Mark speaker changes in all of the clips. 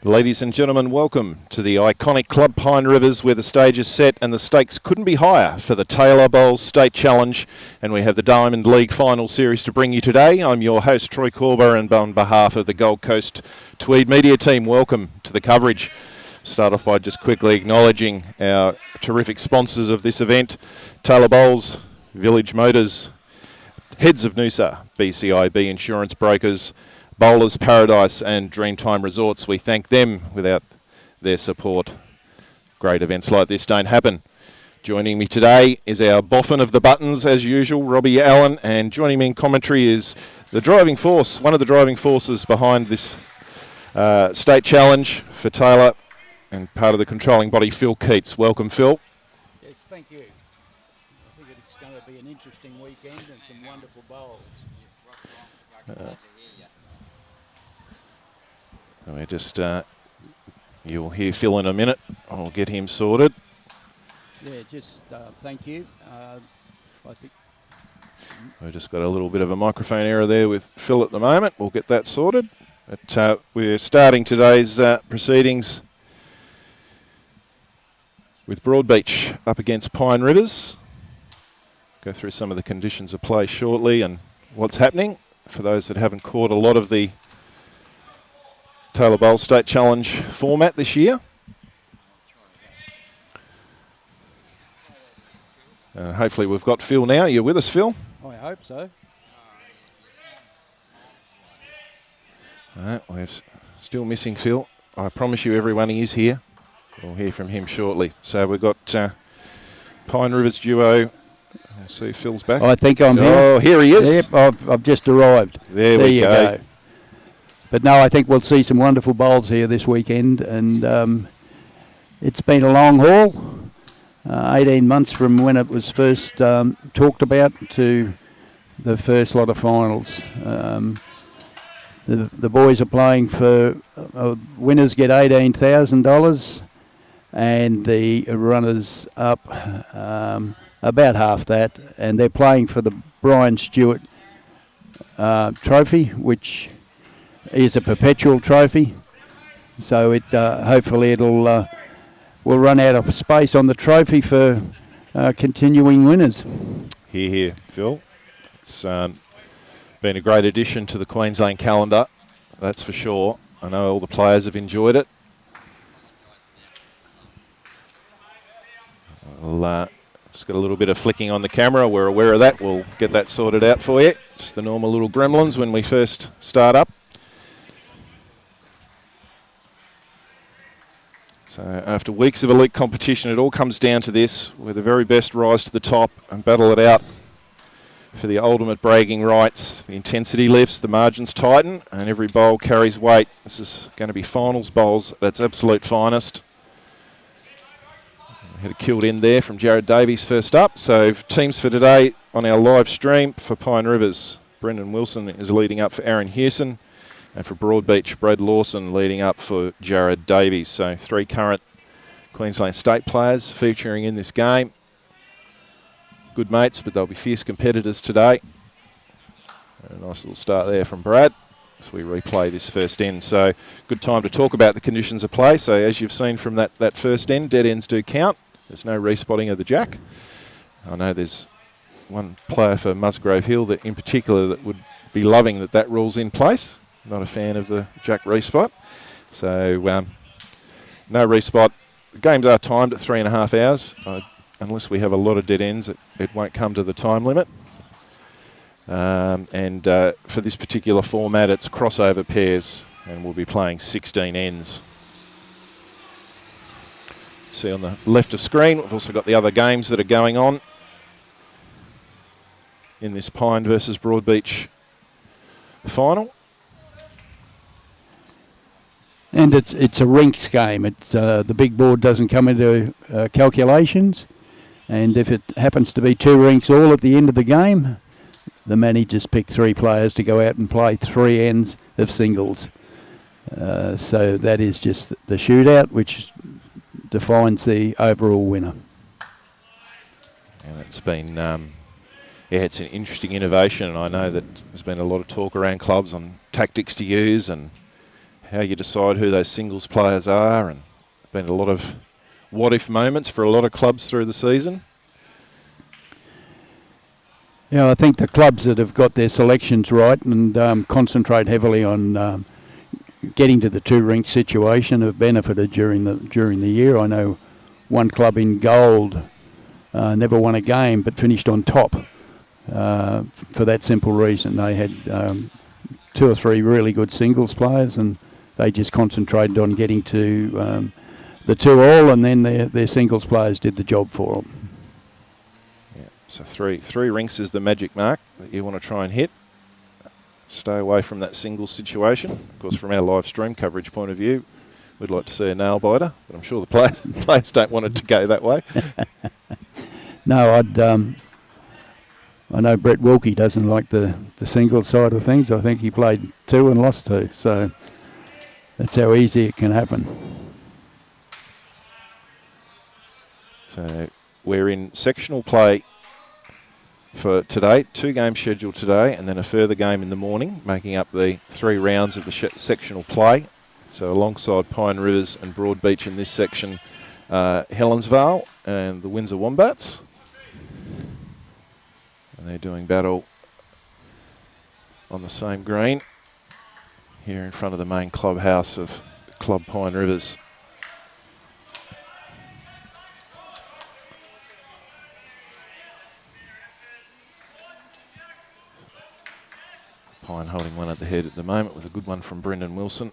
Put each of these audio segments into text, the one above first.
Speaker 1: Ladies and gentlemen, welcome to the iconic Club Pine Rivers, where the stage is set and the stakes couldn't be higher for the Taylor Bowls State Challenge, and we have the Diamond League Final Series to bring you today. I'm your host, Troy Corber, and on behalf of the Gold Coast Tweed Media team, welcome to the coverage. Start off by just quickly acknowledging our terrific sponsors of this event: Taylor Bowls, Village Motors, Heads of Noosa, BCIB Insurance Brokers, Bowlers Paradise and Dreamtime Resorts. We thank them. Without their support, great events like this don't happen. Joining me today is our boffin of the buttons, as usual, Robbie Allen, and joining me in commentary is the driving force, one of the driving forces behind this state challenge for Taylor, and part of the controlling body, Phil Keats. Welcome, Phil.
Speaker 2: Yes, thank you. I think it's going to be an interesting weekend and some wonderful bowls.
Speaker 1: We're just, you'll hear Phil in a minute. I'll get him sorted.
Speaker 2: Yeah, just thank you. I think
Speaker 1: We've just got a little bit of a microphone error there with Phil at the moment. We'll get that sorted. But we're starting today's proceedings with Broadbeach up against Pine Rivers. Go through some of the conditions of play shortly and what's happening for those that haven't caught a lot of the Taylor Bowls State Challenge format this year. Hopefully we've got Phil now. You're with us, Phil?
Speaker 2: I hope so.
Speaker 1: We're still missing Phil. I promise you everyone he is here. We'll hear from him shortly. So we've got Pine Rivers duo. We'll see if Phil's back.
Speaker 2: I think I'm here.
Speaker 1: Oh, here he is.
Speaker 2: Yep, I've just arrived.
Speaker 1: There we go.
Speaker 2: But no, I think we'll see some wonderful bowls here this weekend, and it's been a long haul. 18 months from when it was first talked about to the first lot of finals. The boys are playing for, winners get $18,000, and the runners up about half that, and they're playing for the Brian Stewart trophy, which is a perpetual trophy, so it hopefully it'll will run out of space on the trophy for continuing winners.
Speaker 1: Here, Phil. It's been a great addition to the Queensland calendar, that's for sure. I know all the players have enjoyed it. I'll just got a little bit of flicking on the camera. We're aware of that. We'll get that sorted out for you. Just the normal little gremlins when we first start up. So after weeks of elite competition, it all comes down to this, where the very best rise to the top and battle it out for the ultimate bragging rights. The intensity lifts, the margins tighten, and every bowl carries weight. This is going to be finals bowls at its absolute finest. We had a killed end there from Jared Davies first up. So teams for today on our live stream for Pine Rivers: Brendan Wilson is leading up for Aaron Hewson. And for Broadbeach, Brad Lawson leading up for Jared Davies. So three current Queensland State players featuring in this game. Good mates, but they'll be fierce competitors today. A nice little start there from Brad as we replay this first end. So good time to talk about the conditions of play. So as you've seen from that first end, dead ends do count. There's no respotting of the jack. I know there's one player for Musgrove Hill that in particular that would be loving that rule's in place. Not a fan of the jack respot. So no respot. The games are timed at 3.5 hours. Unless we have a lot of dead ends, it won't come to the time limit. And for this particular format, it's crossover pairs, and we'll be playing 16 ends. See on the left of screen, we've also got the other games that are going on in this Pine versus Broadbeach final.
Speaker 2: And it's a rinks game. It's the big board doesn't come into calculations, and if it happens to be two rinks all at the end of the game, the managers pick three players to go out and play three ends of singles. So that is just the shootout, which defines the overall winner.
Speaker 1: And it's been, it's an interesting innovation, and I know that there's been a lot of talk around clubs on tactics to use and how you decide who those singles players are, and been a lot of what-if moments for a lot of clubs through the season.
Speaker 2: Yeah, I think the clubs that have got their selections right and concentrate heavily on getting to the two-rink situation have benefited during the year. I know one club in gold never won a game but finished on top for that simple reason. They had 2 or 3 really good singles players, and they just concentrated on getting to the 2-all, and then their singles players did the job for them.
Speaker 1: So three rinks is the magic mark that you want to try and hit. Stay away from that single situation. Of course, from our live stream coverage point of view, we'd like to see a nail biter, but I'm sure the players don't want it to go that way.
Speaker 2: No, I know Brett Wilkie doesn't like the singles side of things. I think he played 2 and lost 2, so that's how easy it can happen.
Speaker 1: So we're in sectional play for today, 2 games scheduled today, and then a further game in the morning, making up the 3 rounds of the sectional play. So alongside Pine Rivers and Broadbeach in this section, Helensvale and the Windsor Wombats. And they're doing battle on the same green here in front of the main clubhouse of Club Pine Rivers. Pine holding one at the head at the moment with a good one from Brendan Wilson.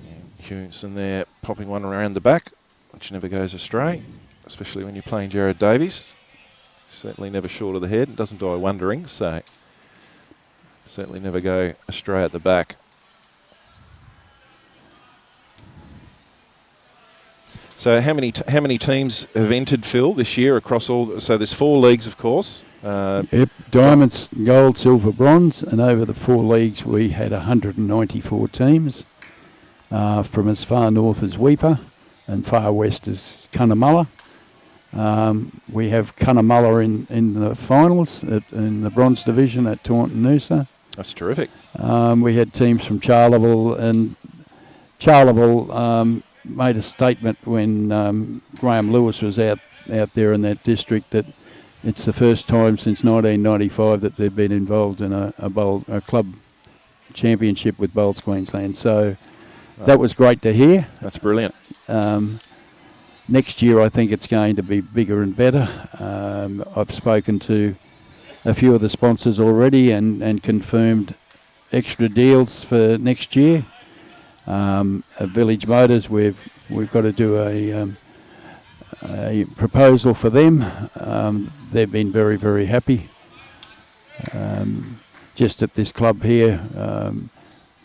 Speaker 1: And Hewson there popping one around the back, which never goes astray, especially when you're playing Jared Davies. Certainly never short of the head, doesn't die wondering, so certainly never go astray at the back. So how many teams have entered, Phil, this year across all? So there's 4 leagues, of course.
Speaker 2: Yep, diamonds, gold, silver, bronze, and over the 4 leagues we had 194 teams from as far north as Weipa and far west as Cunnamulla. We have Cunnamulla in the finals in the bronze division at Taunton Noosa.
Speaker 1: That's terrific.
Speaker 2: We had teams from Charleville, and Charleville made a statement when Graham Lewis was out there in that district that it's the first time since 1995 that they've been involved in a club championship with Bowls Queensland. So that was great to hear.
Speaker 1: That's brilliant.
Speaker 2: Next year I think it's going to be bigger and better. I've spoken to a few of the sponsors already and confirmed extra deals for next year. At Village Motors, we've got to do a proposal for them. They've been very, very happy. Just at this club here,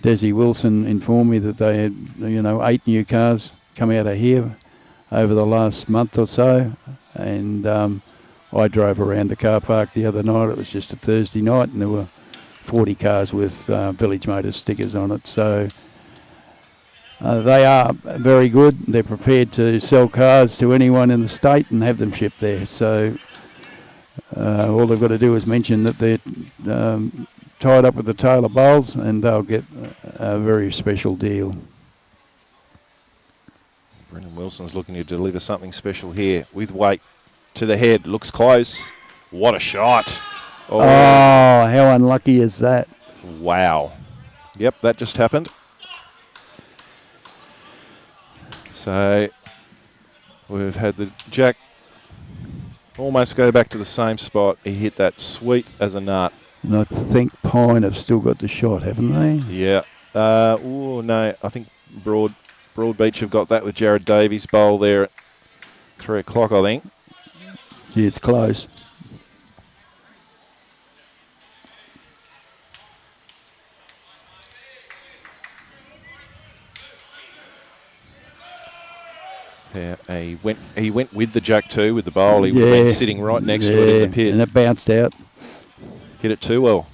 Speaker 2: Desi Wilson informed me that they had, 8 new cars come out of here over the last month or so, and I drove around the car park the other night. It was just a Thursday night, and there were 40 cars with Village Motors stickers on it. So they are very good. They're prepared to sell cars to anyone in the state and have them shipped there. So all they've got to do is mention that they're tied up with the Taylor Bowls, and they'll get a very special deal.
Speaker 1: Brendan Wilson's looking to deliver something special here with weight to the head. Looks close. What a shot.
Speaker 2: Oh, how unlucky is that?
Speaker 1: Wow. Yep, that just happened. So we've had the jack almost go back to the same spot. He hit that sweet as a nut.
Speaker 2: And I think Pine have still got the shot, haven't they?
Speaker 1: Yeah. No, I think Broadbeach have got that with Jared Davies' bowl there at 3 o'clock, I think.
Speaker 2: Gee, it's close.
Speaker 1: Yeah, he went with the jack too with the bowl. He would have been sitting right next to it in the pit.
Speaker 2: And it bounced out.
Speaker 1: Hit it too well.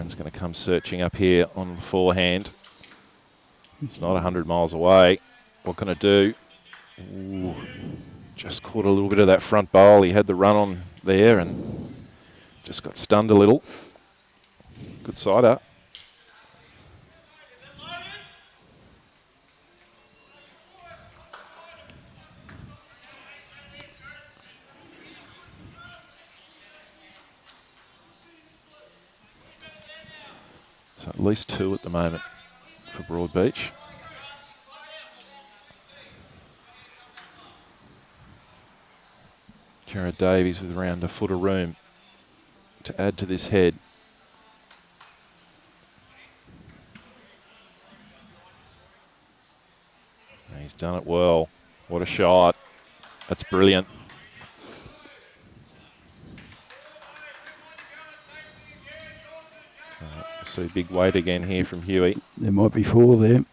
Speaker 1: Aaron's going to come searching up here on the forehand. He's not 100 miles away. What can it do? Ooh, just caught a little bit of that front bowl. He had the run on there and just got stunned a little. Good sider. So at least 2 at the moment for Broadbeach. Jared Davies with around a foot of room to add to this head. He's done it well. What a shot. That's brilliant. See big weight again here from Huey.
Speaker 2: There might be 4 there.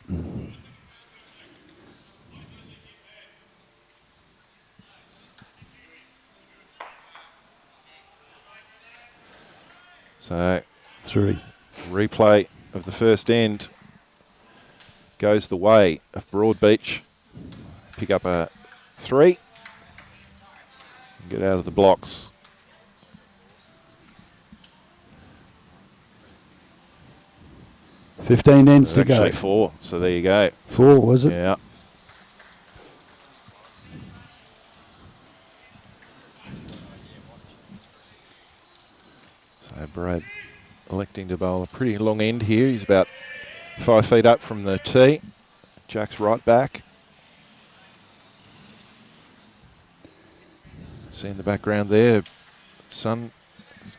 Speaker 1: So
Speaker 2: 3.
Speaker 1: Replay of the first end goes the way of Broadbeach. Pick up a 3. Get out of the blocks.
Speaker 2: $15 ends to go.
Speaker 1: Actually 4, so there you go.
Speaker 2: 4, was it?
Speaker 1: Yeah. So Brad electing to bowl a pretty long end here. He's about 5 feet up from the tee. Jack's right back. See in the background there, sun.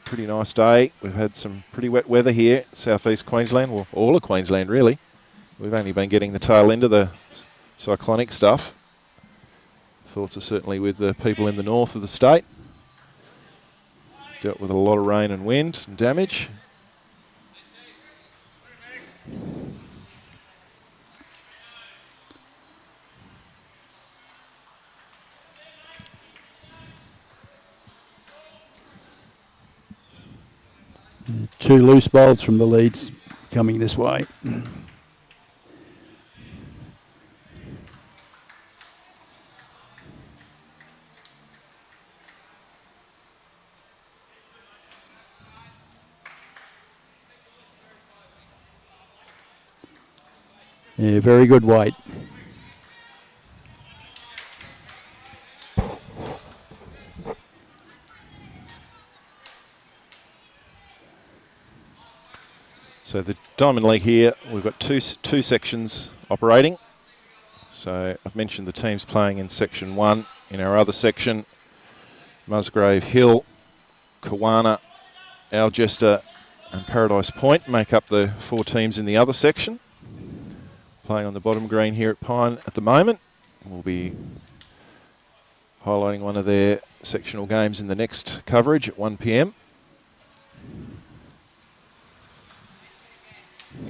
Speaker 1: Pretty nice day. We've had some pretty wet weather here, southeast Queensland, well, all of Queensland really. We've only been getting the tail end of the cyclonic stuff. Thoughts are certainly with the people in the north of the state. Dealt with a lot of rain and wind and damage.
Speaker 2: Two loose bowls from the leads coming this way. Yeah, very good weight.
Speaker 1: So the Diamond League here, we've got two sections operating. So I've mentioned the teams playing in Section 1. In our other section, Musgrave Hill, Kawana, Algester and Paradise Point make up the 4 teams in the other section. Playing on the bottom green here at Pine at the moment. We'll be highlighting one of their sectional games in the next coverage at 1 p.m.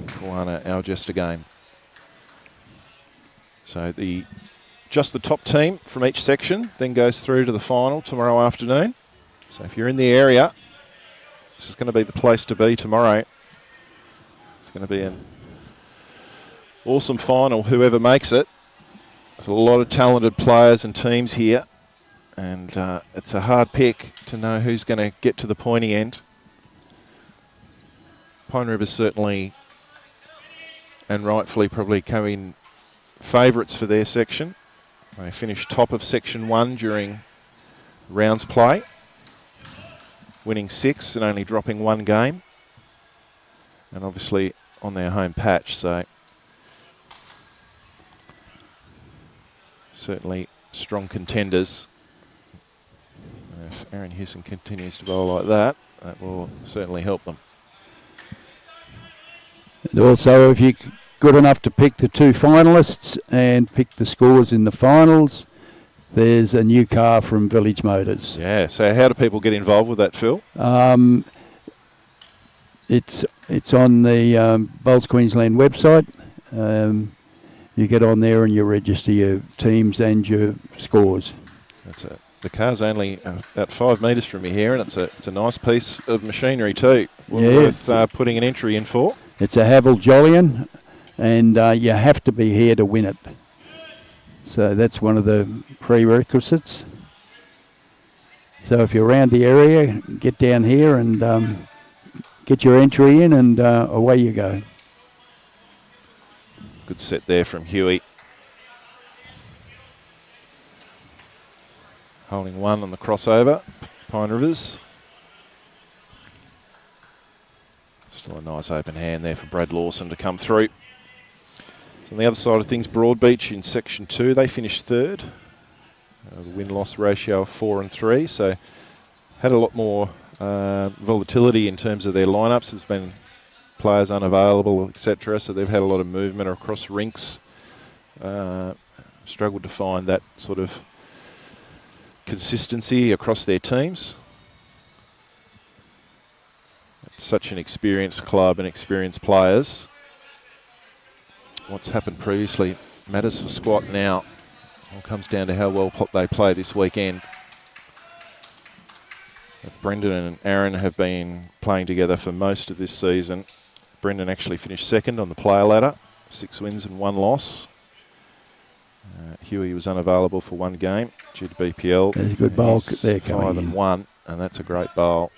Speaker 1: Kawana Algester game. So just the top team from each section then goes through to the final tomorrow afternoon. So if you're in the area, this is going to be the place to be tomorrow. It's going to be an awesome final, whoever makes it. There's a lot of talented players and teams here, and it's a hard pick to know who's going to get to the pointy end. Pine River's certainly, and rightfully probably, come in favourites for their section. They finished top of Section 1 during rounds play, winning 6 and only dropping 1 game, and obviously on their home patch, so certainly strong contenders. And if Aaron Hewson continues to bowl like that, that will certainly help them.
Speaker 2: And also, if you're good enough to pick the 2 finalists and pick the scores in the finals, there's a new car from Village Motors.
Speaker 1: Yeah, so how do people get involved with that, Phil?
Speaker 2: It's on the Bowls Queensland website. You get on there and you register your teams and your scores.
Speaker 1: That's it. The car's only about 5 metres from me here, and it's a nice piece of machinery too. Worth putting an entry in for.
Speaker 2: It's a Havel Jolyon, and you have to be here to win it. So that's one of the prerequisites. So if you're around the area, get down here and get your entry in, and away you go.
Speaker 1: Good set there from Huey. Holding one on the crossover, Pine Rivers. Still a nice open hand there for Brad Lawson to come through. So on the other side of things, Broadbeach in Section 2, they finished third. The win-loss ratio of 4 and 3, so had a lot more volatility in terms of their lineups. There's been players unavailable, etc., so they've had a lot of movement across rinks. Struggled to find that sort of consistency across their teams. It's such an experienced club and experienced players. What's happened previously matters for Squat now. It all comes down to how well they play this weekend. Brendan and Aaron have been playing together for most of this season. Brendan actually finished second on the player ladder, 6 wins and 1 loss. Huey was unavailable for 1 game due to BPL.
Speaker 2: There's a good bowl there coming
Speaker 1: 5 and 1, and that's a great bowl.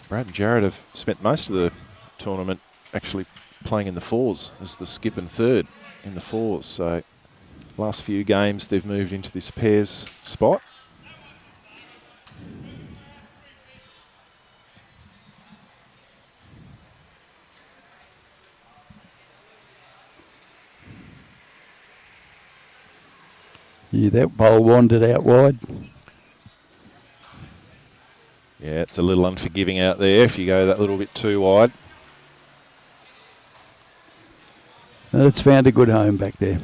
Speaker 1: Brad and Jared have spent most of the tournament actually playing in the fours as the skip and third in the fours. So last few games they've moved into this pairs spot.
Speaker 2: Yeah, that bowl wandered out wide.
Speaker 1: Yeah, it's a little unforgiving out there if you go that little bit too wide.
Speaker 2: It's found a good home back there.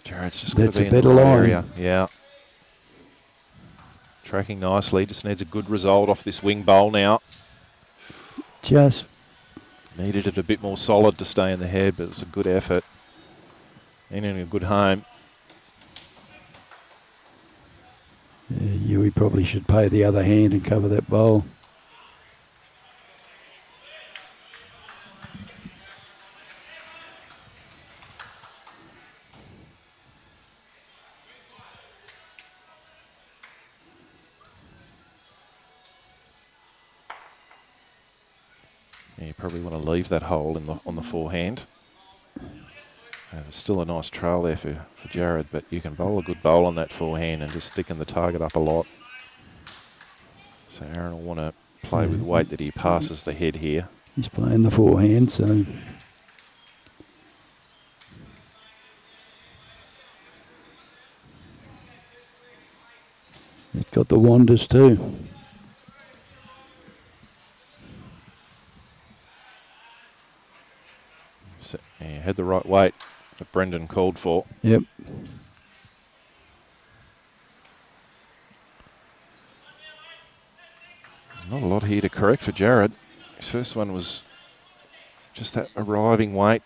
Speaker 1: Jared's just got
Speaker 2: That's
Speaker 1: to be
Speaker 2: a
Speaker 1: in the
Speaker 2: better
Speaker 1: right
Speaker 2: line.
Speaker 1: area. Yeah. Tracking nicely, just needs a good result off this wing bowl now.
Speaker 2: Just
Speaker 1: Needed it a bit more solid to stay in the head, but it's a good effort. And in a good home.
Speaker 2: we probably should pay the other hand and cover that bowl.
Speaker 1: Yeah, you probably want to leave that hole in on the forehand. There's still a nice trail there for Jared, but you can bowl a good bowl on that forehand and just thicken the target up a lot. So Aaron will want to play with weight that he passes the head here.
Speaker 2: He's playing the forehand, so it's got the wanders too.
Speaker 1: So, yeah, had the right weight that Brendan called for.
Speaker 2: Yep.
Speaker 1: There's not a lot here to correct for Jared. His first one was just that arriving weight.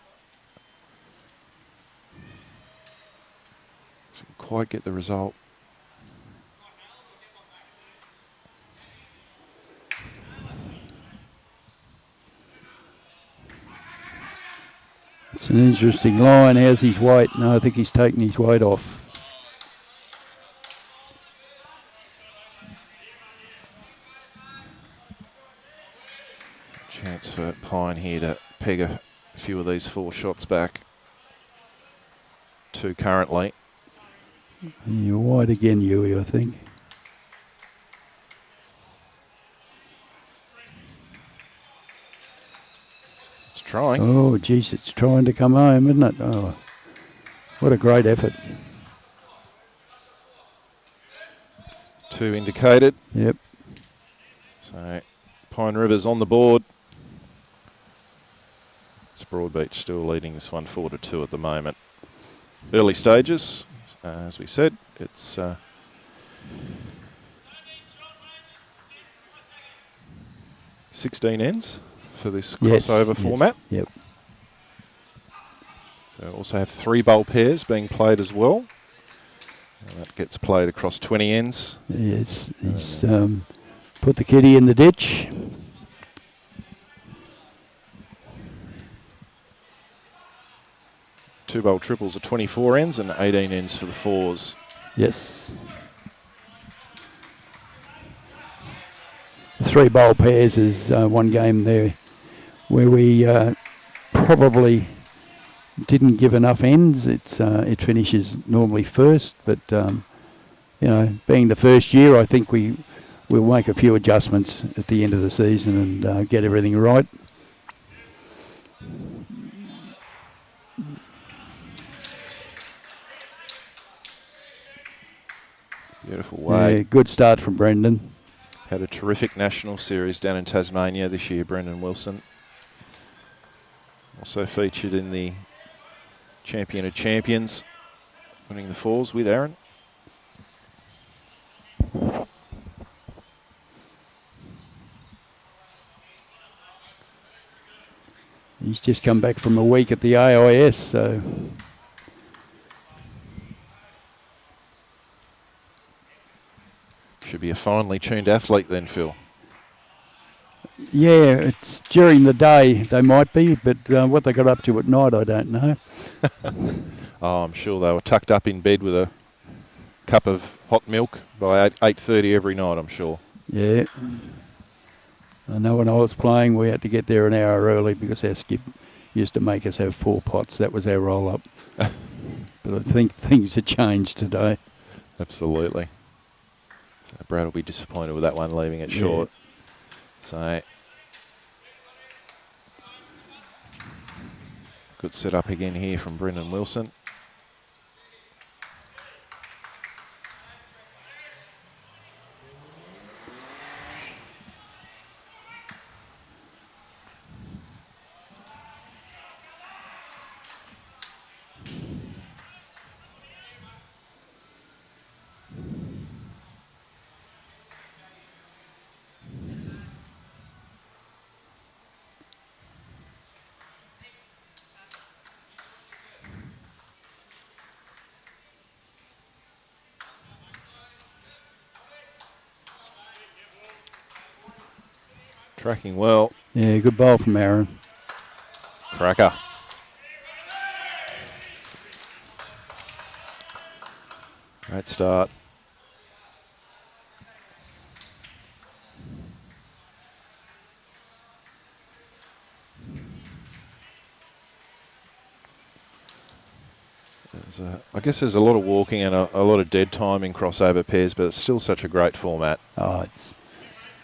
Speaker 1: Didn't quite get the result.
Speaker 2: It's an interesting line. How's his weight? No, I think he's taken his weight off.
Speaker 1: Chance for Pine here to peg a few of these 4 shots back. 2 currently.
Speaker 2: You're wide again, Huey, I think.
Speaker 1: trying.
Speaker 2: Oh, geez, it's trying to come home, isn't it? Oh, what a great effort.
Speaker 1: 2 indicated.
Speaker 2: Yep.
Speaker 1: So Pine River's on the board. It's Broadbeach still leading this one 4-2 at the moment. Early stages, as we said, it's 16 ends for this crossover format.
Speaker 2: Yep.
Speaker 1: So also have 3 bowl pairs being played as well. And that gets played across 20 ends.
Speaker 2: Yes, he's put the kitty in the ditch.
Speaker 1: Two bowl triples are 24 ends and 18 ends for the 4s.
Speaker 2: Yes. 3 bowl pairs is one game there where we probably didn't give enough ends. It finishes normally first, but you know, being the first year, I think we'll make a few adjustments at the end of the season and get everything right.
Speaker 1: Beautiful way.
Speaker 2: Yeah, good start from Brendan.
Speaker 1: Had a terrific national series down in Tasmania this year, Brendan Wilson. Also featured in the Champion of Champions, winning the 4s with Aaron.
Speaker 2: He's just come back from a week at the AIS, so
Speaker 1: should be a finely tuned athlete then, Phil.
Speaker 2: yeah, it's during the day they might be, but what they got up to at night, I don't know.
Speaker 1: Oh, I'm sure they were tucked up in bed with a cup of hot milk by 8:30 every night, I'm sure.
Speaker 2: Yeah. I know when I was playing, we had to get there an hour early because our skip used to make us have 4 pots. That was our roll-up. But I think things have changed today.
Speaker 1: Absolutely. So Brad will be disappointed with that one, leaving it short. So good setup again here from Brendan Wilson. Tracking well.
Speaker 2: Yeah, good bowl from Aaron.
Speaker 1: Cracker. Great start. I guess there's a lot of walking and a lot of dead time in crossover pairs, but it's still such a great format.
Speaker 2: Oh,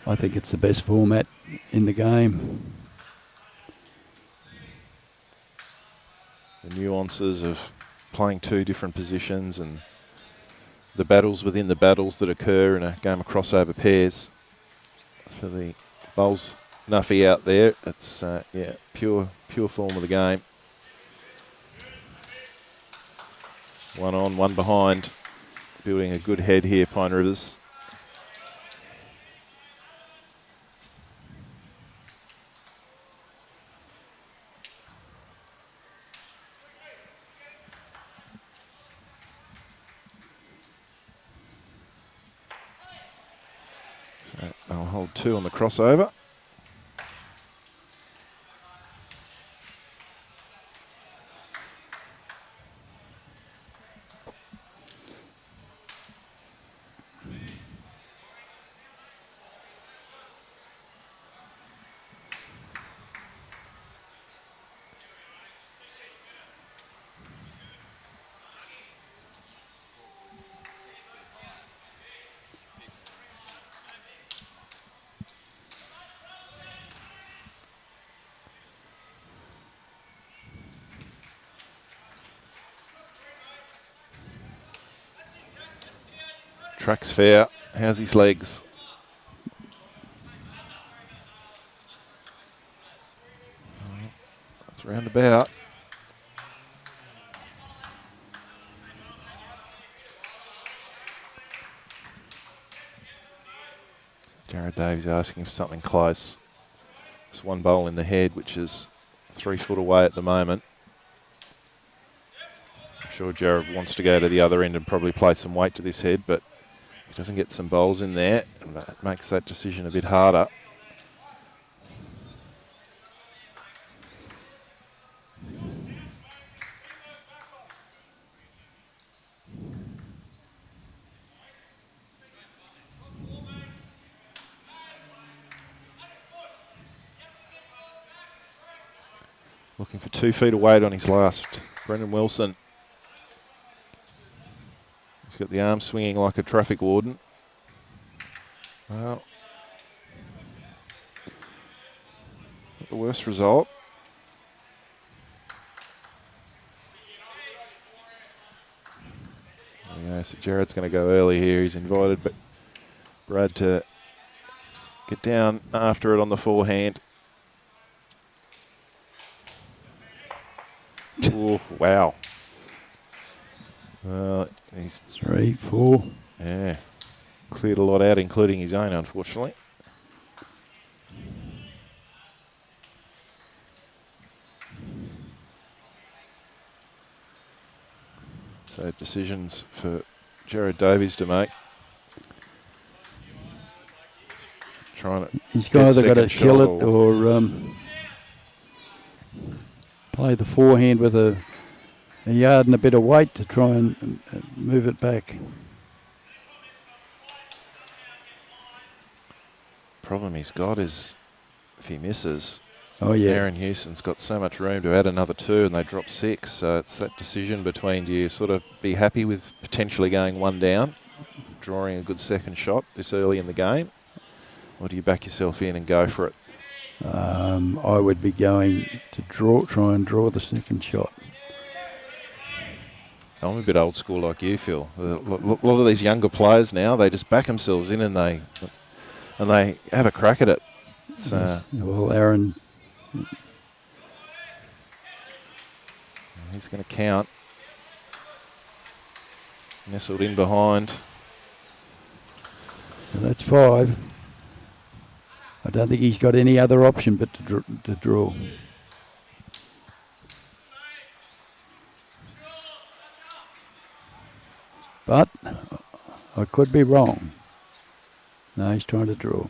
Speaker 2: I think it's the best format in the game.
Speaker 1: The nuances of playing 2 different positions and the battles within the battles that occur in a game of crossover pairs. For the bowls nuffy out there, it's pure form of the game. 1 on, 1 behind. Building a good head here, Pine Rivers. So I'll hold 2 on the crossover. Track's fair. How's his legs? It's roundabout. Jared Davies asking for something close. It's one bowl in the head, which is 3 foot away at the moment. I'm sure Jared wants to go to the other end and probably play some weight to this head, but he doesn't get some bowls in there, and that makes that decision a bit harder. Looking for 2 feet of weight on his last. Brendan Wilson. He's got the arm swinging like a traffic warden. Well, not the worst result. There we go. So Jared's going to go early here. He's invited but Brad to get down after it on the forehand. Oh, wow. He's
Speaker 2: 3, 4.
Speaker 1: Yeah, cleared a lot out, including his own, unfortunately. So decisions for Jared Davies to make. Trying to.
Speaker 2: He's either got to kill it or play the forehand with a yard and a bit of weight to try and move it back.
Speaker 1: Problem he's got is if he misses,
Speaker 2: oh yeah,
Speaker 1: Aaron Houston's got so much room to add another 2 and they drop 6. So it's that decision between, do you sort of be happy with potentially going 1 down, drawing a good second shot this early in the game, or do you back yourself in and go for it?
Speaker 2: I would be going to try and draw the second shot.
Speaker 1: I'm a bit old school like you, Phil. A lot of these younger players now, they just back themselves in and they have a crack at it.
Speaker 2: Yes. Well, Aaron,
Speaker 1: he's going to count. Nestled in behind.
Speaker 2: So that's 5. I don't think he's got any other option but to draw. But I could be wrong. No, he's trying to draw.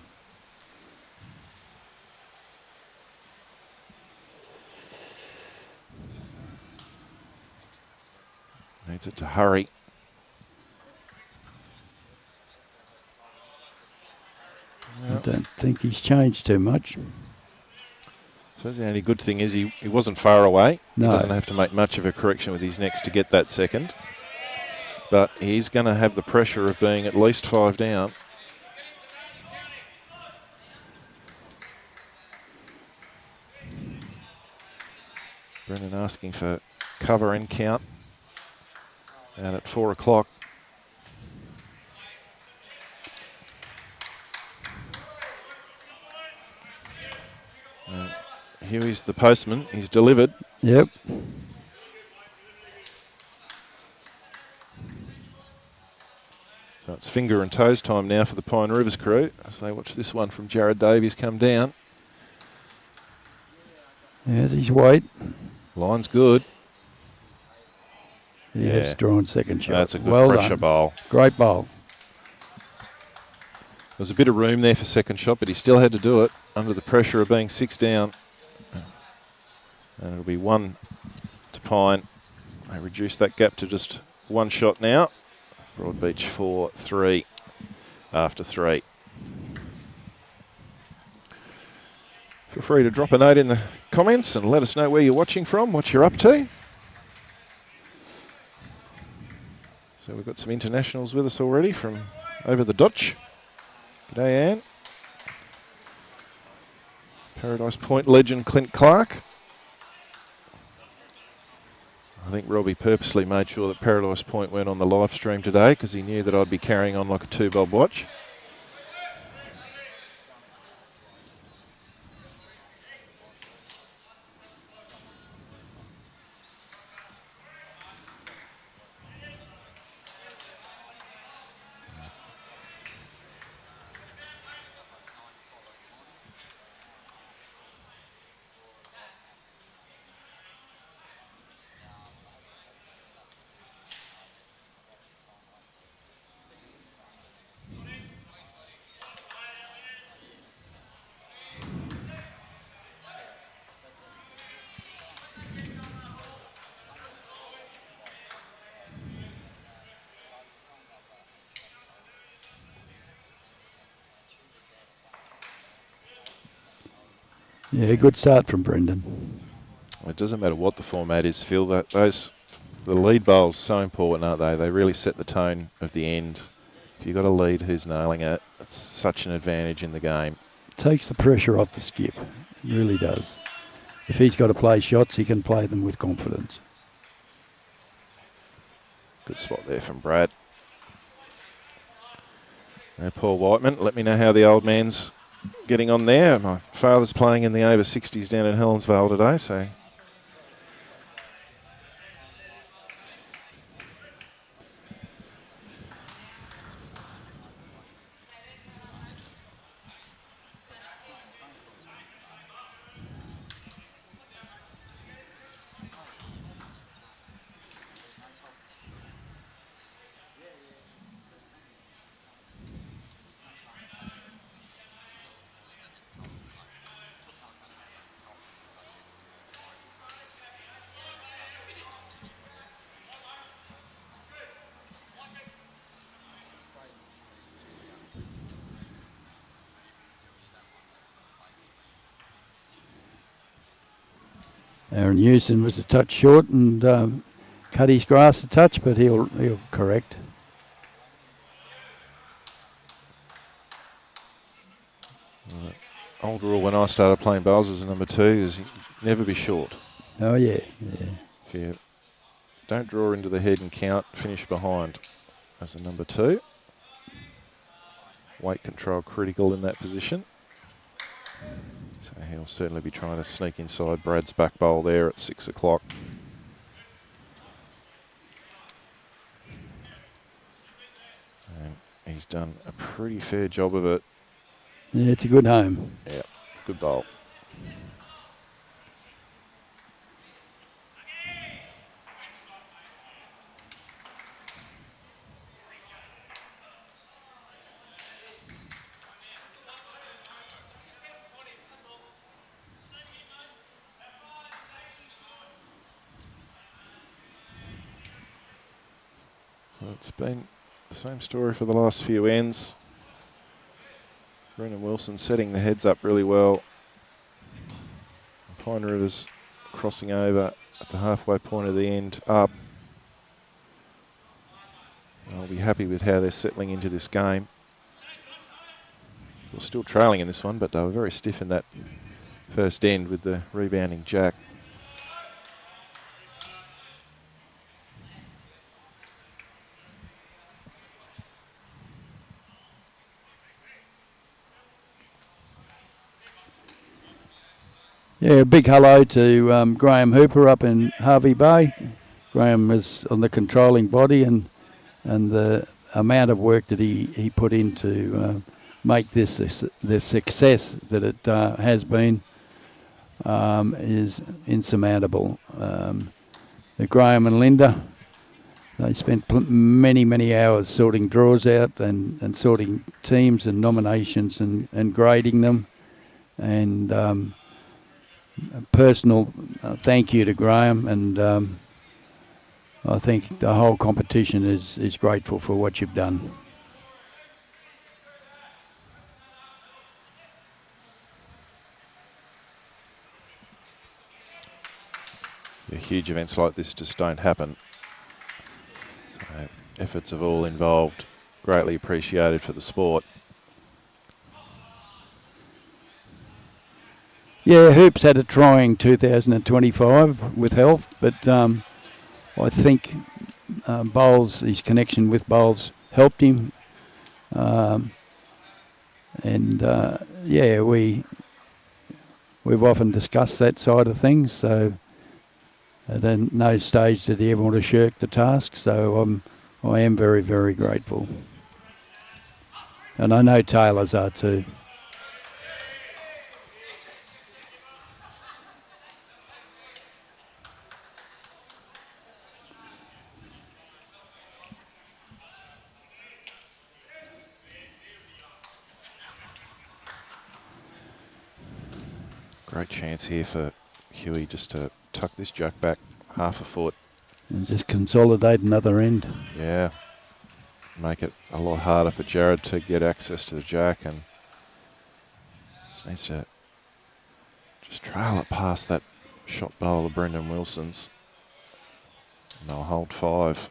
Speaker 1: Needs it to hurry.
Speaker 2: I don't think he's changed too much.
Speaker 1: So the only good thing is he wasn't far away.
Speaker 2: No.
Speaker 1: He doesn't have to make much of a correction with his next to get that second. But he's going to have the pressure of being at least 5 down. Brendan asking for cover and count out at 4 o'clock. Huey's the postman. He's delivered.
Speaker 2: Yep.
Speaker 1: So it's finger and toes time now for the Pine Rivers crew as they watch this one from Jared Davies come down.
Speaker 2: There's his weight.
Speaker 1: Line's good.
Speaker 2: Yes, drawn second shot.
Speaker 1: That's a good
Speaker 2: well
Speaker 1: pressure
Speaker 2: done.
Speaker 1: bowl.
Speaker 2: Great bowl.
Speaker 1: There's a bit of room there for second shot, but he still had to do it under the pressure of being 6 down. And it'll be 1 to Pine. They reduce that gap to just 1 shot now. Broadbeach 4-3 after 3. Feel free to drop a note in the comments and let us know where you're watching from, what you're up to. So we've got some internationals with us already from over the Dutch. G'day, Anne. Paradise Point legend Clint Clark. I think Robbie purposely made sure that Paradise Point went on the live stream today because he knew that I'd be carrying on like a 2-bob watch.
Speaker 2: Yeah, good start from Brendan.
Speaker 1: It doesn't matter what the format is, Phil. The lead bowls so important, aren't they? They really set the tone of the end. If you've got a lead who's nailing it, it's such an advantage in the game.
Speaker 2: Takes the pressure off the skip. It really does. If he's got to play shots, he can play them with confidence.
Speaker 1: Good spot there from Brad. Now Paul Whiteman, let me know how the old man's getting on there. My father's playing in the over 60s down in Helensvale today, so
Speaker 2: Aaron Hewson was a touch short and cut his grass a touch, but he'll correct.
Speaker 1: old rule when I started playing bowls as a number 2 is never be short.
Speaker 2: Oh yeah.
Speaker 1: If you don't draw into the head and count, finish behind as a number 2. Weight control critical in that position. So he'll certainly be trying to sneak inside Brad's back bowl there at 6 o'clock. And he's done a pretty fair job of it.
Speaker 2: Yeah, it's a good home.
Speaker 1: Yeah, good bowl. Well, it's been the same story for the last few ends. Brendan Wilson setting the heads up really well. Pine River's crossing over at the halfway point of the end up. I'll be happy with how they're settling into this game. We're still trailing in this one, but they were very stiff in that first end with the rebounding jack.
Speaker 2: Yeah, a big hello to Graham Hooper up in Harvey Bay. Graham is on the controlling body and the amount of work that he put into make this the success that it has been is insurmountable. The Graham and Linda, they spent many hours sorting draws out and sorting teams and nominations and grading them. And a personal thank you to Graham, and I think the whole competition is grateful for what you've done.
Speaker 1: Yeah, huge events like this just don't happen. So efforts of all involved, greatly appreciated for the sport. Yeah,
Speaker 2: Hoops had a trying 2025 with health, but I think Bowles, his connection with Bowles helped him. Yeah, we've often discussed that side of things, so at no stage did he ever want to shirk the task, so I am very, very grateful. And I know Taylor's are too.
Speaker 1: Great chance here for Huey just to tuck this jack back half a foot.
Speaker 2: And just consolidate another end.
Speaker 1: Yeah. Make it a lot harder for Jared to get access to the jack, and just needs to just trail it past that shot bowl of Brendan Wilson's. And they'll hold 5.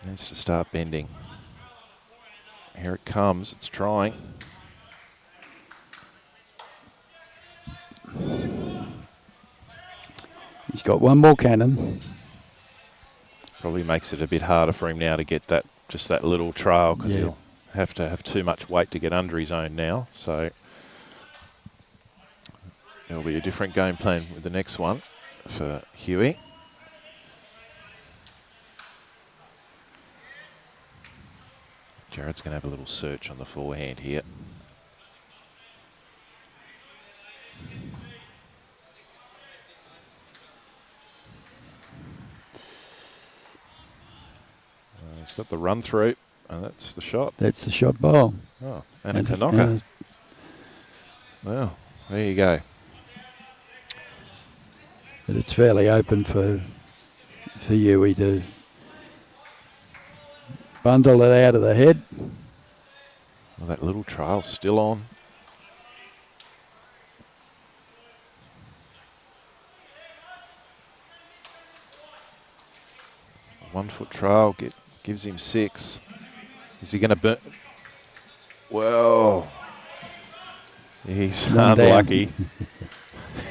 Speaker 1: Needs to start bending. Here it comes. It's trying.
Speaker 2: He's got one more cannon.
Speaker 1: Probably makes it a bit harder for him now to get that, just that little trail, because he'll have to have too much weight to get under his own now. So there'll be a different game plan with the next one for Huey. Jared's going to have a little search on the forehand here. He's got the run through, and that's the shot.
Speaker 2: That's the shot bowl.
Speaker 1: Oh, and it's a knocker. Well, there you go.
Speaker 2: But it's fairly open for Huey to bundle it out of the head.
Speaker 1: Well, that little trail's still on. A 1 foot trail gives him 6. Is he going to burn? Well, he's unlucky.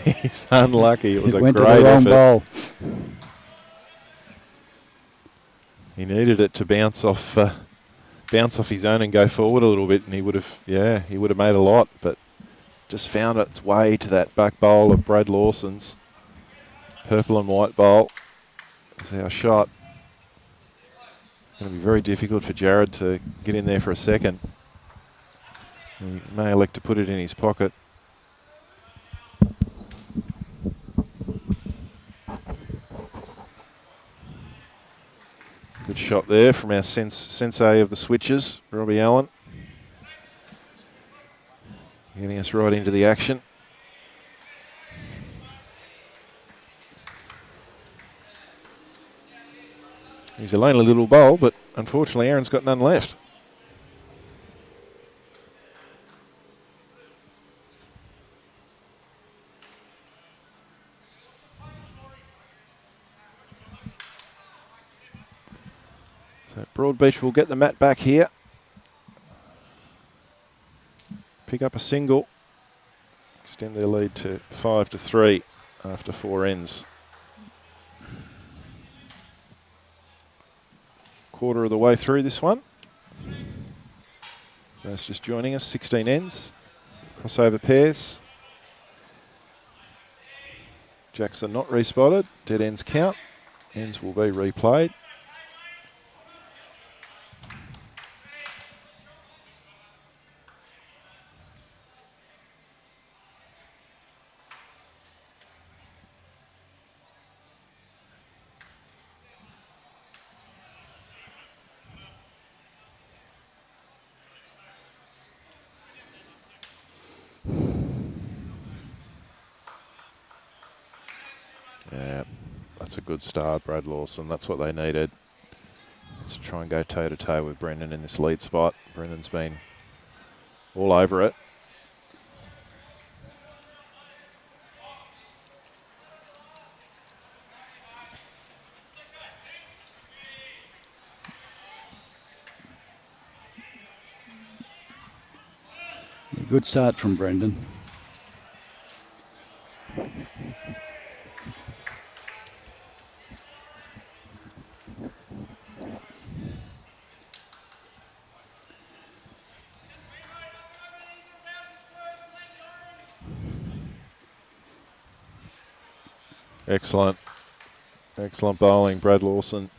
Speaker 1: He's unlucky. It was a
Speaker 2: went
Speaker 1: great
Speaker 2: to the wrong
Speaker 1: effort.
Speaker 2: bowl.
Speaker 1: He needed it to bounce off his own and go forward a little bit, and he would have made a lot, but just found its way to that back bowl of Brad Lawson's purple and white bowl. That's our shot. Going to be very difficult for Jared to get in there for a second. He may elect to put it in his pocket. Good shot there from our sensei of the switches, Robbie Allen. Getting us right into the action. He's a lonely little bowl, but unfortunately Aaron's got none left. So Broadbeach will get the mat back here. Pick up a single. Extend their lead to 5-3 after 4 ends. Quarter of the way through this one. That's just joining us, 16 ends. Crossover pairs. Jacks are not respotted. Dead ends count. Ends will be replayed. Yeah, that's a good start, Brad Lawson. That's what they needed. To try and go toe-to-toe with Brendan in this lead spot. Brendan's been all over it.
Speaker 2: Good start from Brendan.
Speaker 1: Excellent. Excellent bowling, Brad Lawson.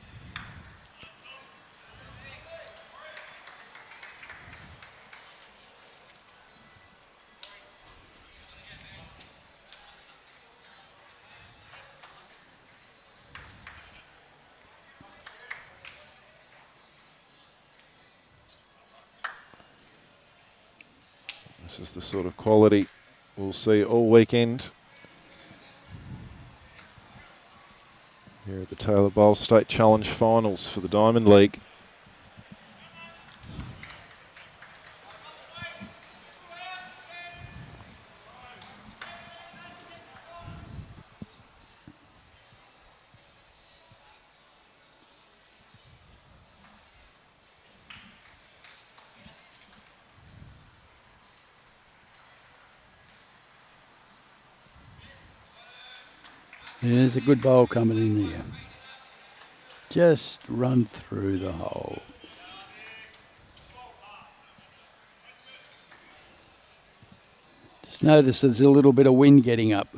Speaker 1: This is the sort of quality we'll see all weekend here at the Taylor Bowl State Challenge Finals for the Diamond League.
Speaker 2: There's a good bowl coming in here. Just run through the hole. Just notice there's a little bit of wind getting up.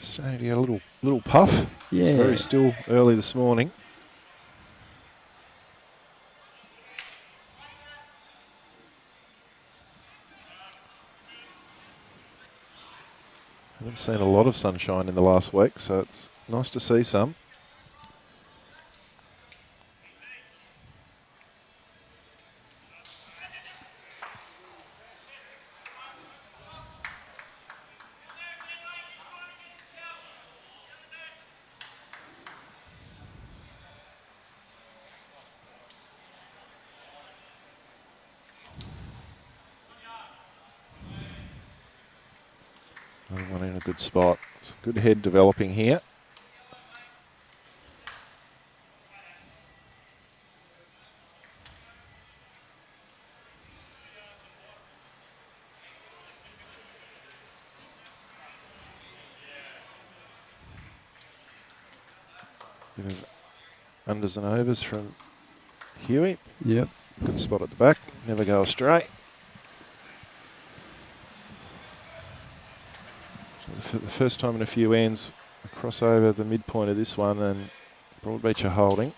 Speaker 1: Starting to get a little puff.
Speaker 2: Yeah.
Speaker 1: Very still early this morning. Haven't seen a lot of sunshine in the last week, so it's nice to see some. Another one in a good spot. It's a good head developing here. Bit of unders and overs from Huey.
Speaker 2: Yep.
Speaker 1: Good spot at the back. Never go astray. So for the first time in a few ends, across over the midpoint of this one, and Broadbeach are holding.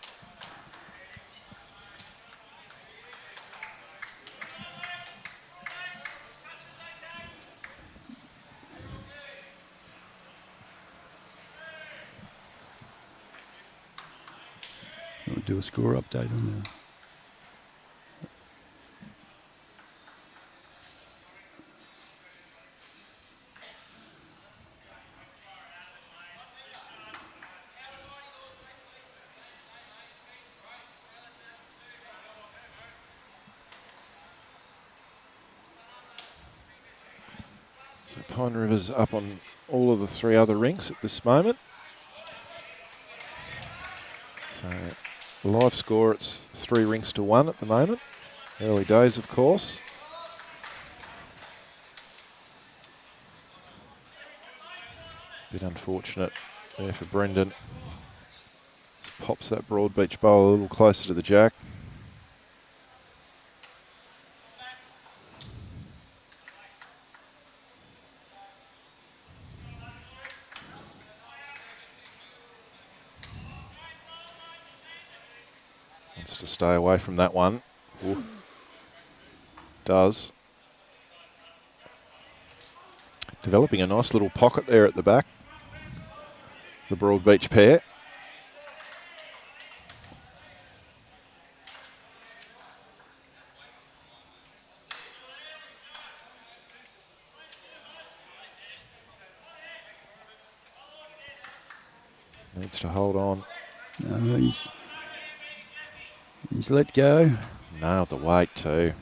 Speaker 2: We'll do a score update on that.
Speaker 1: So Pine River's up on all of the three other rinks at this moment. So live score, it's 3 rinks to 1 at the moment. Early days, of course. Bit unfortunate there for Brendan. Pops that Broadbeach bowl a little closer to the jack. Wants to stay away from that one. Ooh. Does. Developing a nice little pocket there at the back. The Broadbeach pair. Needs to hold on.
Speaker 2: No, he's let go.
Speaker 1: Nailed the weight too.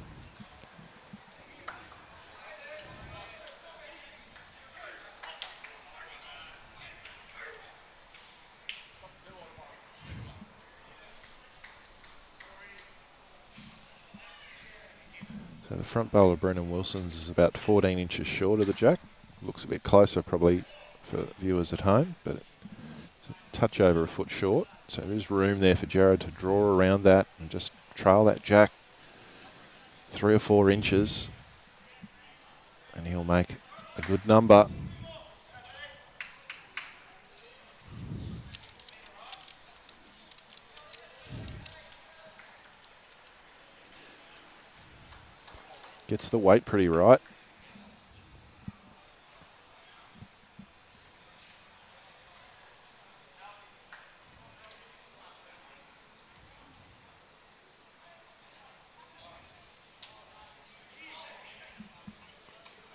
Speaker 1: So the front bowler, Brendan Wilson's, is about 14 inches short of the jack. Looks a bit closer probably for viewers at home, but it's a touch over a foot short. So there's room there for Jared to draw around that and just trail that jack 3 or 4 inches, and he'll make a good number. Gets the weight pretty right.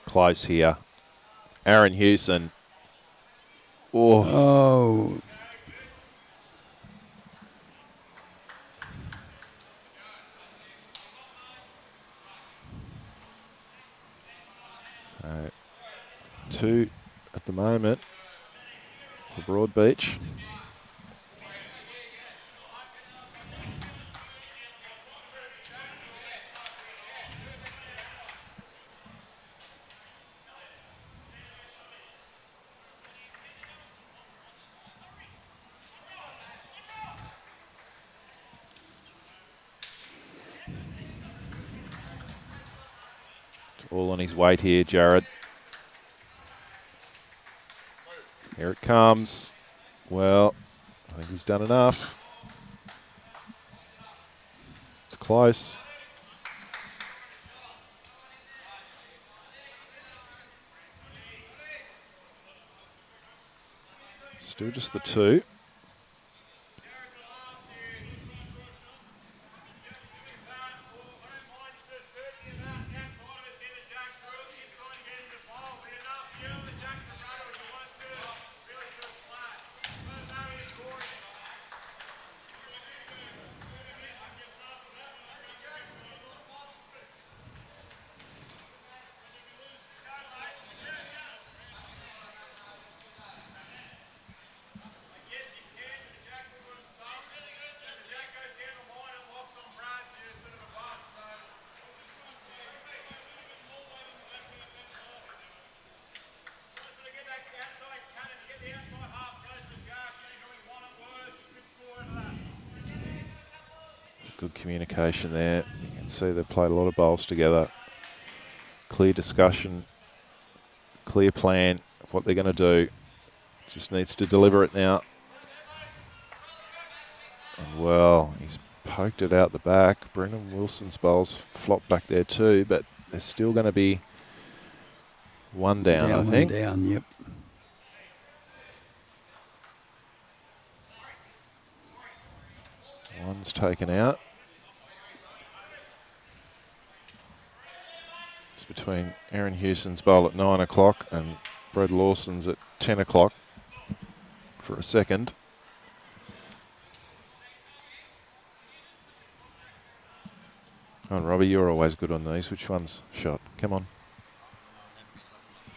Speaker 1: Close here. Aaron Hewson.
Speaker 2: Oh.
Speaker 1: So 2 at the moment for Broadbeach. All on his weight here, Jared. Here it comes. Well, I think he's done enough. It's close. Still just the 2. Good communication there. You can see they've played a lot of bowls together. Clear discussion, clear plan of what they're going to do. Just needs to deliver it now. And well, he's poked it out the back. Brendan Wilson's bowls flopped back there too, but there's still going to be 1 down, I think.
Speaker 2: 1 down, yep.
Speaker 1: One's taken out. It's between Aaron Hewson's bowl at 9 o'clock and Brad Lawson's at 10 o'clock for a second. Come on, Robbie, you're always good on these. Which one's shot? Come on.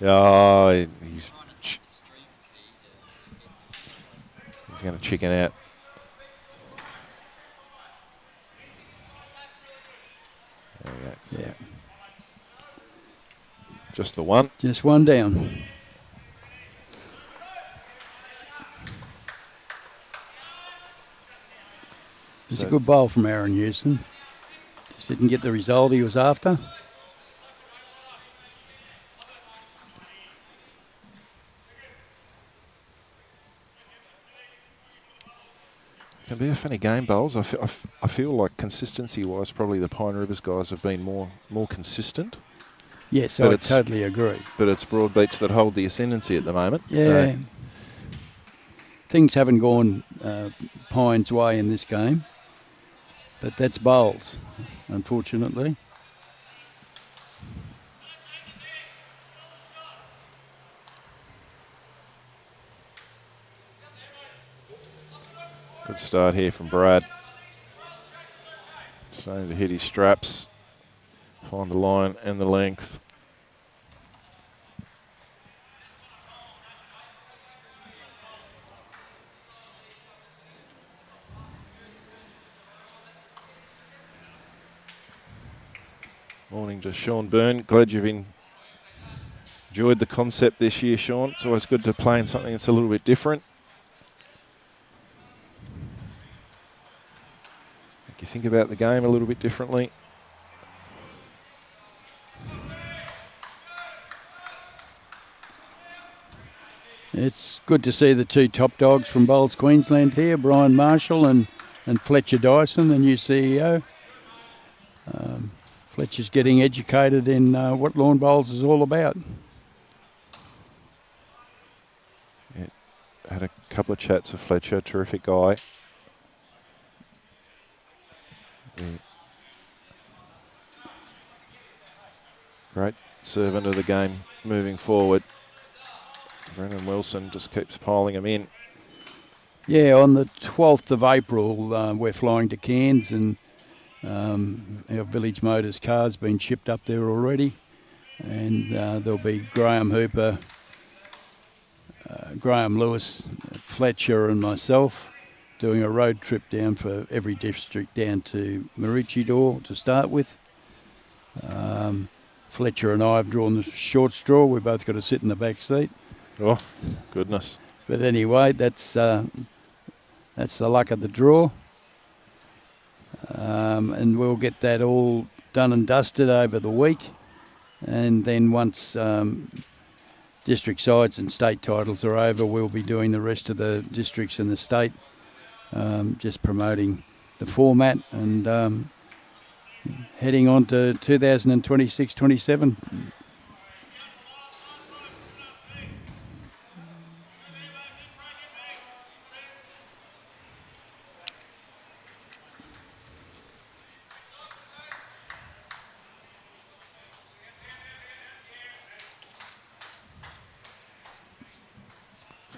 Speaker 1: Oh, he's going to chicken out. There we go. So
Speaker 2: Yeah.
Speaker 1: just the 1.
Speaker 2: Just 1 down. It's a good bowl from Aaron Hewson. Just didn't get the result he was after.
Speaker 1: Can be a funny game, bowls. I feel like consistency-wise, probably the Pine Rivers guys have been more consistent.
Speaker 2: Yes,
Speaker 1: But
Speaker 2: I
Speaker 1: it's-
Speaker 2: totally agree.
Speaker 1: But it's Broadbeach that hold the ascendancy at the moment.
Speaker 2: Yeah.
Speaker 1: So
Speaker 2: Things haven't gone Pine's way in this game, but that's bowls, unfortunately.
Speaker 1: good start here from Brad. Starting to hit his straps, find the line and the length. Morning to Sean Byrne. Glad you've enjoyed the concept this year, Sean. It's always good to play in something that's a little bit different. Make you think about the game a little bit differently.
Speaker 2: It's good to see the two top dogs from Bowls Queensland here, Brian Marshall and Fletcher Dyson, the new CEO. Fletcher's getting educated in what lawn bowls is all about.
Speaker 1: Yeah, had a couple of chats with Fletcher, terrific guy. Yeah. Great servant of the game moving forward. Brendan Wilson just keeps piling them in.
Speaker 2: Yeah, on the 12th of April, we're flying to Cairns, and our Village Motors car's been shipped up there already. And there'll be Graham Hooper, Graham Lewis, Fletcher and myself doing a road trip down for every district down to Maroochydore to start with. Fletcher and I have drawn the short straw. We've both got to sit in the back seat.
Speaker 1: Oh, goodness.
Speaker 2: But anyway, that's the luck of the draw. And we'll get that all done and dusted over the week. And then once district sides and state titles are over, we'll be doing the rest of the districts in the state, just promoting the format and heading on to 2026-27.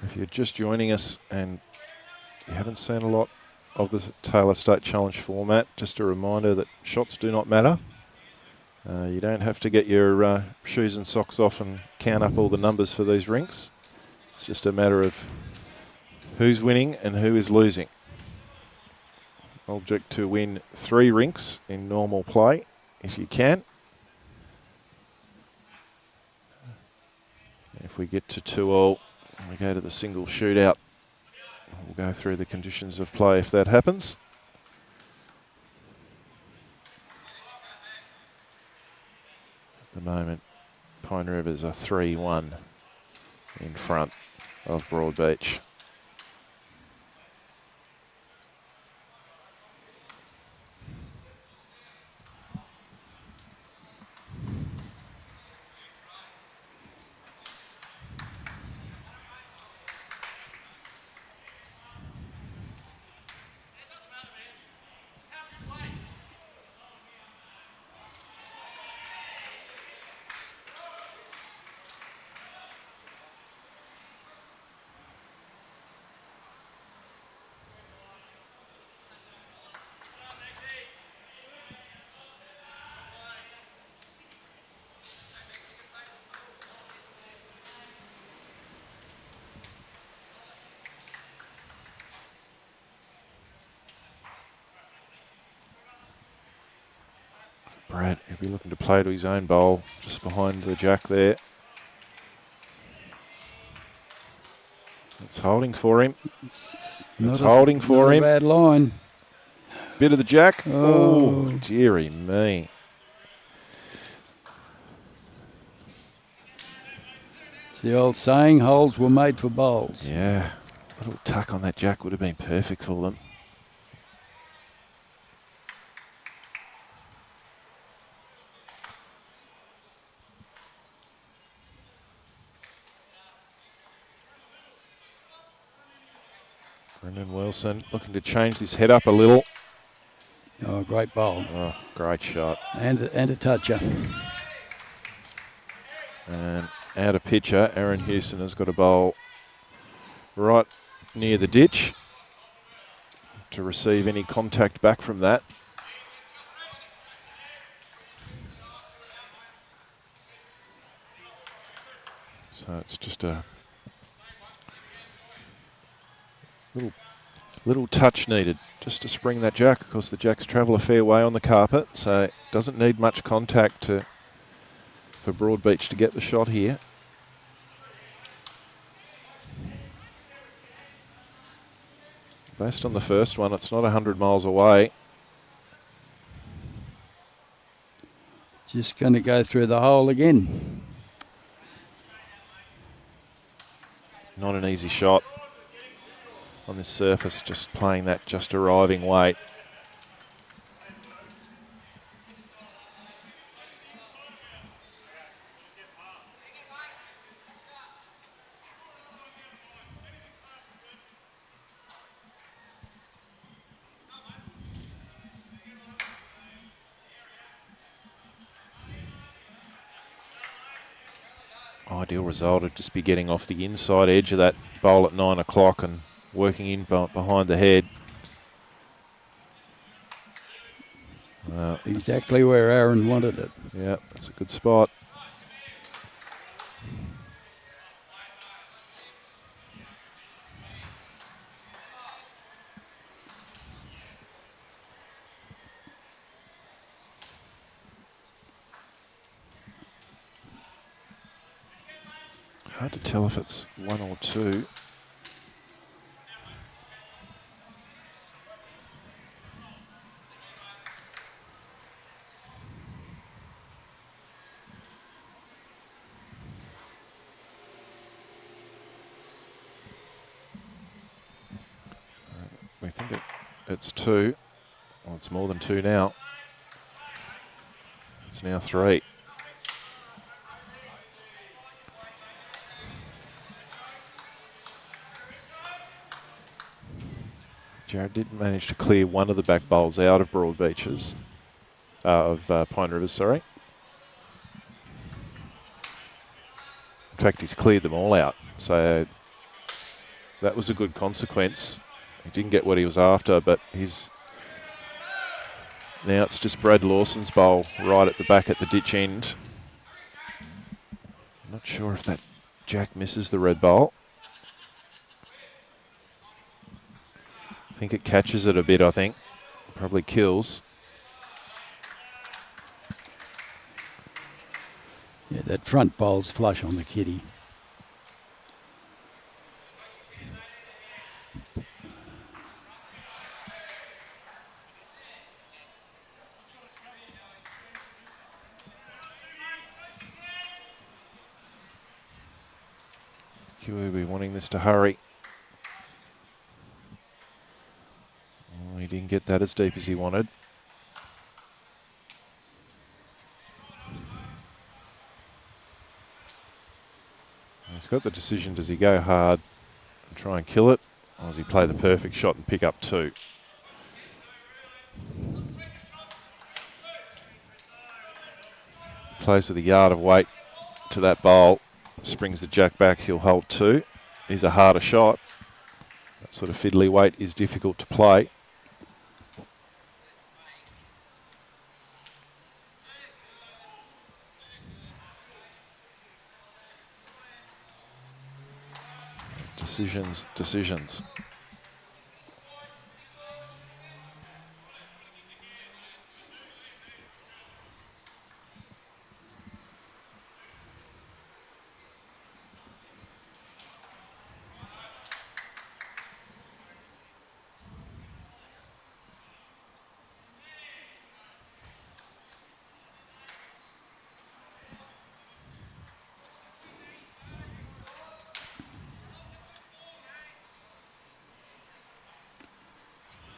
Speaker 1: If you're just joining us and you haven't seen a lot of the Taylor State Challenge format, just a reminder that shots do not matter. You don't have to get your shoes and socks off and count up all the numbers for these rinks. It's just a matter of who's winning and who is losing. Object to win 3 rinks in normal play, if you can. If we get to 2-all, we go to the single shootout. We'll go through the conditions of play if that happens. At the moment, Pine Rivers are 3-1 in front of Broadbeach. Brad, he'll be looking to play to his own bowl, just behind the jack there. It's holding for him. It's holding for him.
Speaker 2: Not a bad line.
Speaker 1: Bit of the jack.
Speaker 2: Oh,
Speaker 1: dearie me.
Speaker 2: It's the old saying, holes were made for bowls.
Speaker 1: Yeah, a little tuck on that jack would have been perfect for them. Brendan Wilson looking to change this head up a little.
Speaker 2: Oh, great bowl.
Speaker 1: Oh, great shot.
Speaker 2: And a toucher.
Speaker 1: And out of pitcher, Aaron Houston has got a bowl right near the ditch to receive any contact back from that. So it's just a little Little touch needed just to spring that jack. Of course, the jacks travel a fair way on the carpet, so it doesn't need much contact for Broadbeach to get the shot here. Based on the first one, it's not 100 miles away.
Speaker 2: Just going to go through the hole again.
Speaker 1: Not an easy shot on this surface, just playing that just arriving weight. Ideal result would just be getting off the inside edge of that bowl at 9 o'clock and working in behind the head.
Speaker 2: Exactly where Aaron wanted it.
Speaker 1: Yeah, that's a good spot. Hard to tell if it's one or two. We think it's two. Well, it's more than two now. It's now three. Jared did manage to clear one of the back bowls out of Broadbeach's, Pine Rivers, sorry. In fact, he's cleared them all out. So that was a good consequence. He didn't get what he was after, but now it's just Brad Lawson's bowl right at the back at the ditch end. I'm not sure if that jack misses the red bowl. I think it catches it a bit, I think. Probably kills.
Speaker 2: Yeah, that front bowl's flush on the kitty.
Speaker 1: Kiwi wanting this to hurry. Oh, he didn't get that as deep as he wanted. He's got the decision, does he go hard and try and kill it, or does he play the perfect shot and pick up two? Plays with a yard of weight to that bowl, springs the jack back, he'll hold two. Is a harder shot. That sort of fiddly weight is difficult to play. Decisions.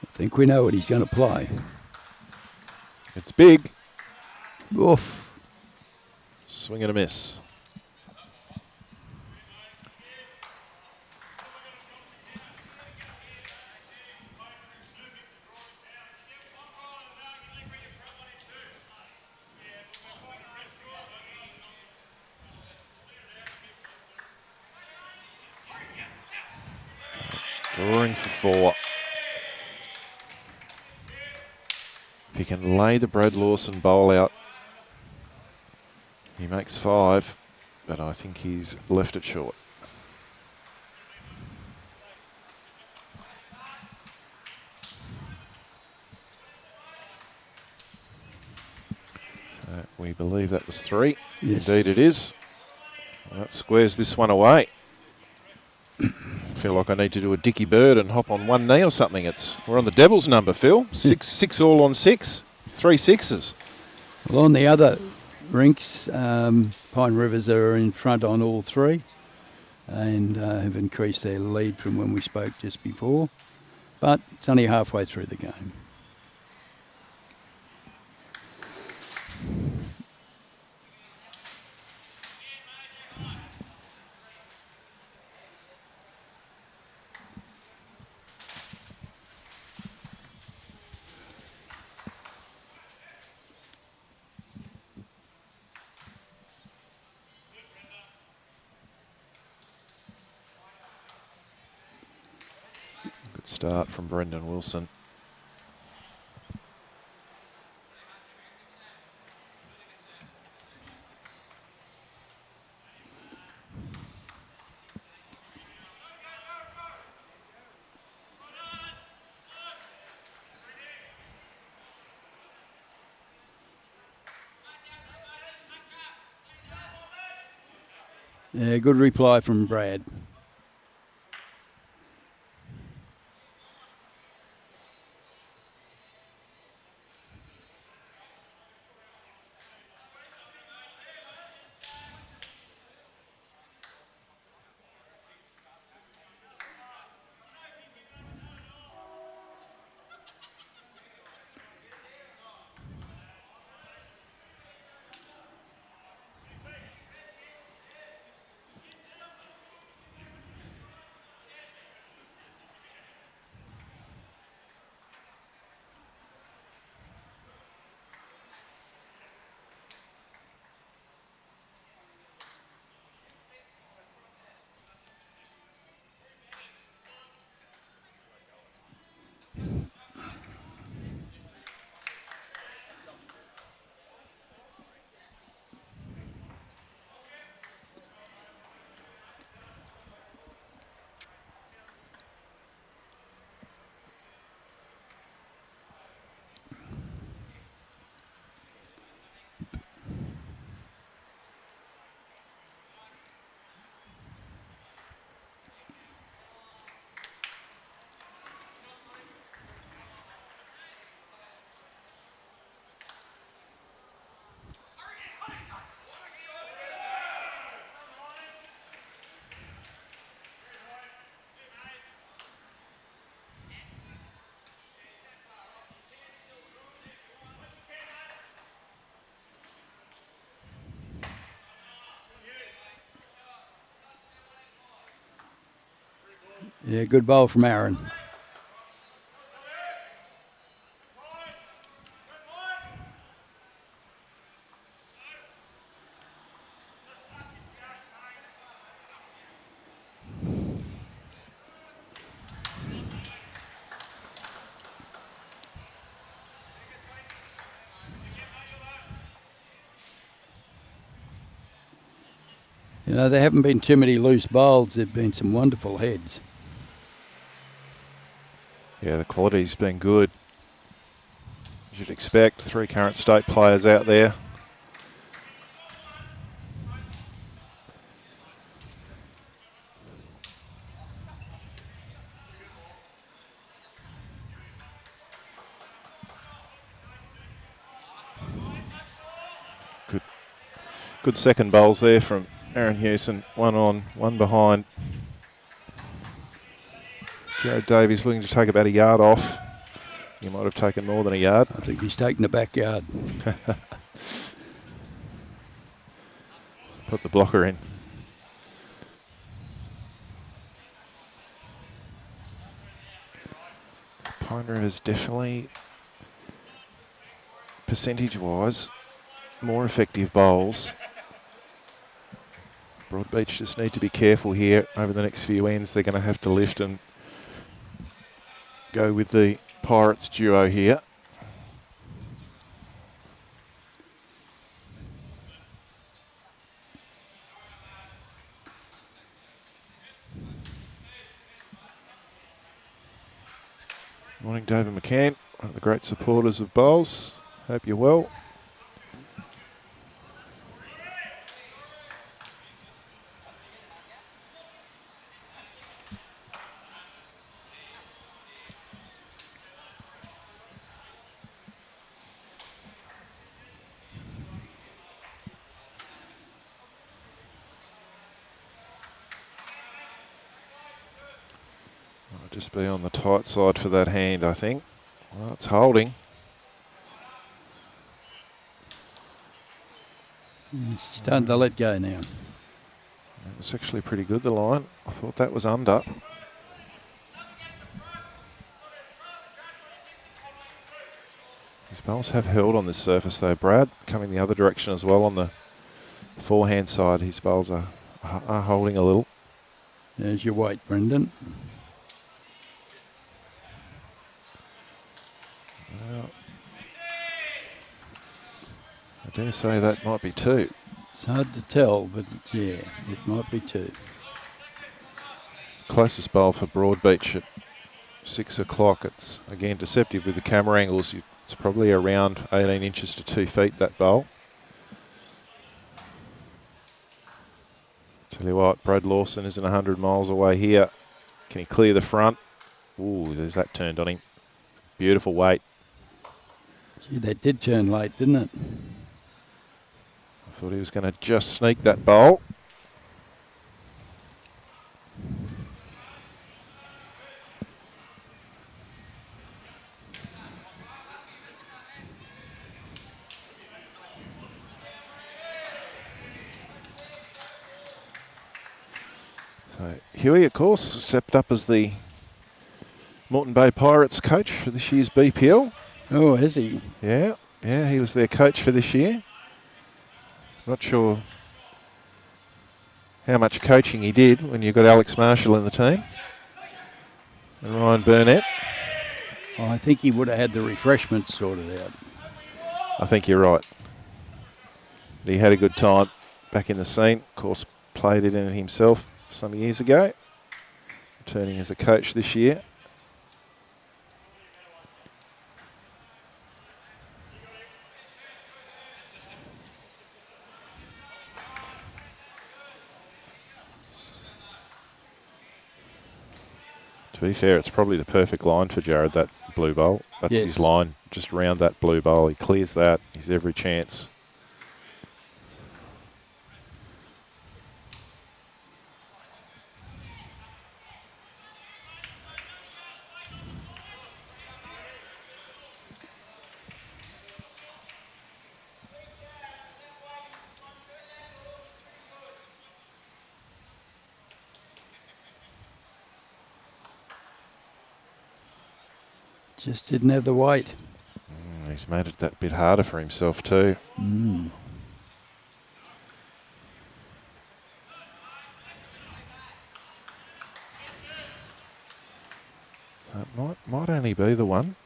Speaker 2: I think we know what he's going to play.
Speaker 1: It's big.
Speaker 2: Oof.
Speaker 1: Swing and a miss. Drawing for four. If he can lay the Brad Lawson bowl out, he makes five, but I think he's left it short. We believe that was 3.
Speaker 2: Yes.
Speaker 1: Indeed it is. Well, that squares this one away. I feel like I need to do a Dickie Bird and hop on one knee or something. We're on the Devil's number, Phil. 6 all on 6. 3 sixes.
Speaker 2: Well, on the other rinks, Pine Rivers are in front on all 3 and have increased their lead from when we spoke just before. But it's only halfway through the game.
Speaker 1: Good start from Brendan Wilson.
Speaker 2: Yeah, good reply from Brad. Yeah, good bowl from Aaron. You know, there haven't been too many loose bowls. There have been some wonderful heads.
Speaker 1: Yeah, the quality's been good. You should expect 3 current state players out there. Good second bowls there from Aaron Hewson. 1 on, 1 behind. Jared Davies looking to take about a yard off. He might have taken more than a yard.
Speaker 2: I think he's taken the backyard.
Speaker 1: Put the blocker in. Pine River's definitely, percentage-wise, more effective bowls. Broadbeach just need to be careful here. Over the next few ends, they're going to have to lift and go with the Pirates duo here. Morning, David McCann, one of the great supporters of bowls. Hope you're well. just be on the tight side for that hand, I think. Well, it's holding.
Speaker 2: She's starting to let go now.
Speaker 1: It was actually pretty good, the line. I thought that was under. His bowls have held on this surface though, Brad. Coming the other direction as well on the forehand side. His bowls are holding a little.
Speaker 2: There's your weight, Brendan.
Speaker 1: Well, I dare say that might be 2.
Speaker 2: It's hard to tell, but yeah, it might be 2.
Speaker 1: Closest bowl for Broadbeach at 6 o'clock. It's again deceptive with the camera angles. It's probably around 18 inches to 2 feet, that bowl. Tell you what, Brad Lawson isn't 100 miles away here. Can he clear the front? Ooh, there's that turned on him. Beautiful weight.
Speaker 2: Gee, that did turn late, didn't it?
Speaker 1: I thought he was going to just sneak that bowl. So Huey, of course, stepped up as the Moreton Bay Pirates coach for this year's BPL.
Speaker 2: Oh, is he?
Speaker 1: Yeah, he was their coach for this year. Not sure how much coaching he did when you got Alex Marshall in the team and Ryan Burnett.
Speaker 2: Oh, I think he would have had the refreshments sorted out.
Speaker 1: I think you're right. But he had a good time back in the scene. Of course, played it in himself some years ago, returning as a coach this year. To be fair, it's probably the perfect line for Jared, that blue bowl. That's
Speaker 2: Yes.
Speaker 1: his line, just round that blue bowl. He clears that. He's every chance.
Speaker 2: Just didn't have the weight.
Speaker 1: He's made it that bit harder for himself too. So it might only be the one.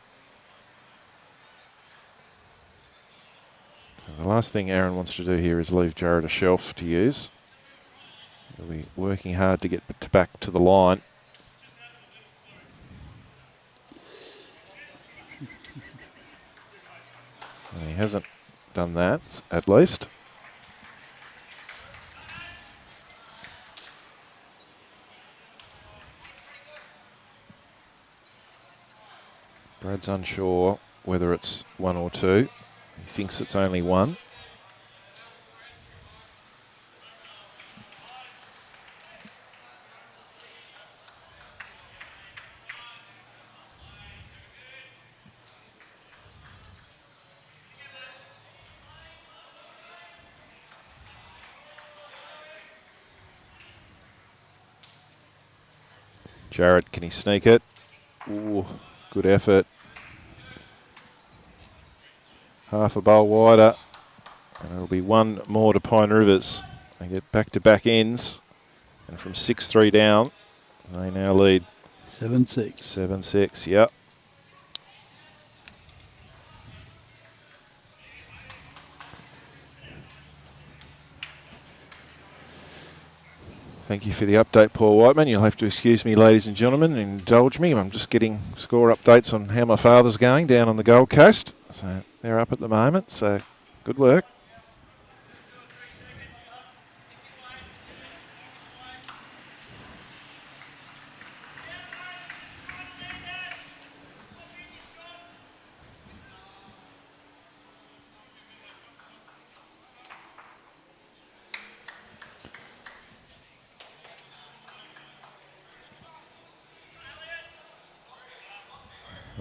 Speaker 1: So the last thing Aaron wants to do here is leave Jared a shelf to use. He'll be working hard to get back to the line. And he hasn't done that, at least. Brad's unsure whether it's 1 or 2. He thinks it's only 1. Jared, can he sneak it? Ooh, good effort. Half a bowl wider. And it'll be 1 more to Pine Rivers. They get back-to-back ends. And from 6-3 down, they now lead
Speaker 2: 7-6.
Speaker 1: 7-6, yep. Thank you for the update, Paul Whiteman. You'll have to excuse me, ladies and gentlemen, and indulge me. I'm just getting score updates on how my father's going down on the Gold Coast. So they're up at the moment, so good work.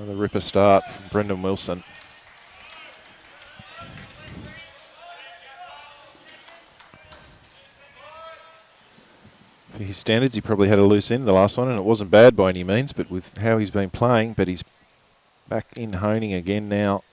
Speaker 1: Another ripper start from Brendan Wilson. For his standards, he probably had a loose end the last one, and it wasn't bad by any means, but with how he's been playing, but he's back in honing again now.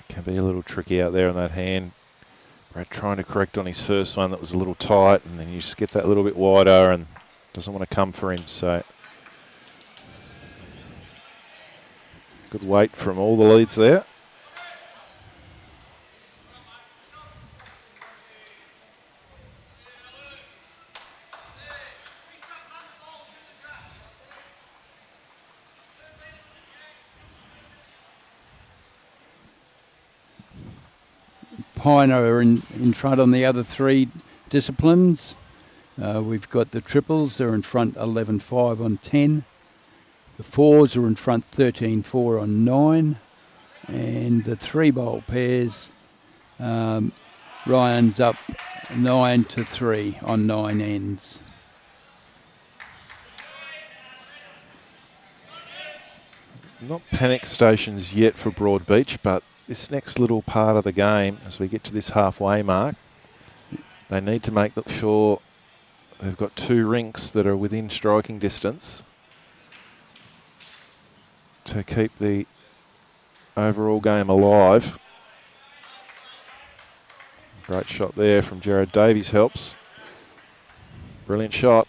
Speaker 1: Can be a little tricky out there on that hand. Brad trying to correct on his first one that was a little tight, and then you just get that little bit wider and doesn't want to come for him. So good weight from all the leads there.
Speaker 2: Pine are in front on the other three disciplines. We've got the triples, they're in front 11-5 on 10. The fours are in front 13-4 on 9. And the three bowl pairs, Ryan's up 9-3 on 9 ends.
Speaker 1: Not panic stations yet for Broadbeach, but this next little part of the game, as we get to this halfway mark, they need to make sure they've got two rinks that are within striking distance to keep the overall game alive. Great shot there from Jared Davies, helps. Brilliant shot.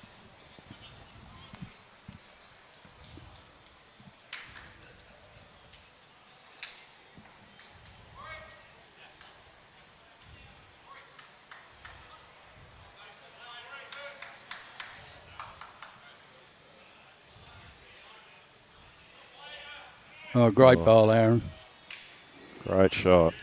Speaker 2: Oh, great bowl, Aaron.
Speaker 1: Great shot.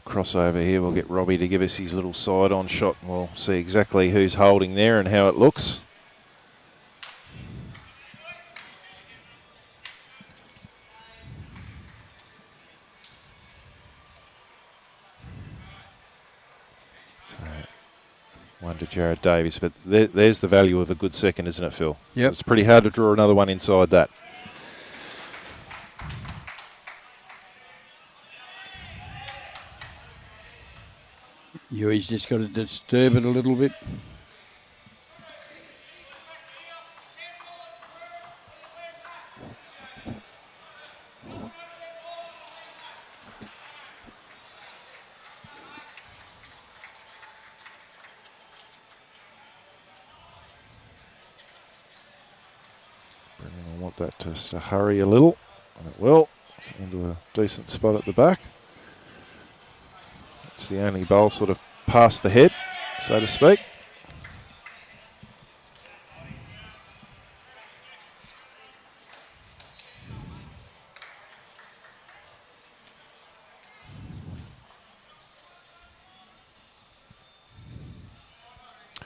Speaker 1: Crossover here, we'll get Robbie to give us his little side-on shot, and we'll see exactly who's holding there and how it looks. So, one to Jared Davies, but there's the value of a good second, isn't it, Phil?
Speaker 2: Yep.
Speaker 1: It's pretty hard to draw another one inside that.
Speaker 2: He's just got to disturb it a little bit.
Speaker 1: I want that just to hurry a little, and it will, into a decent spot at the back. It's the only bowl sort of past the head, so to speak.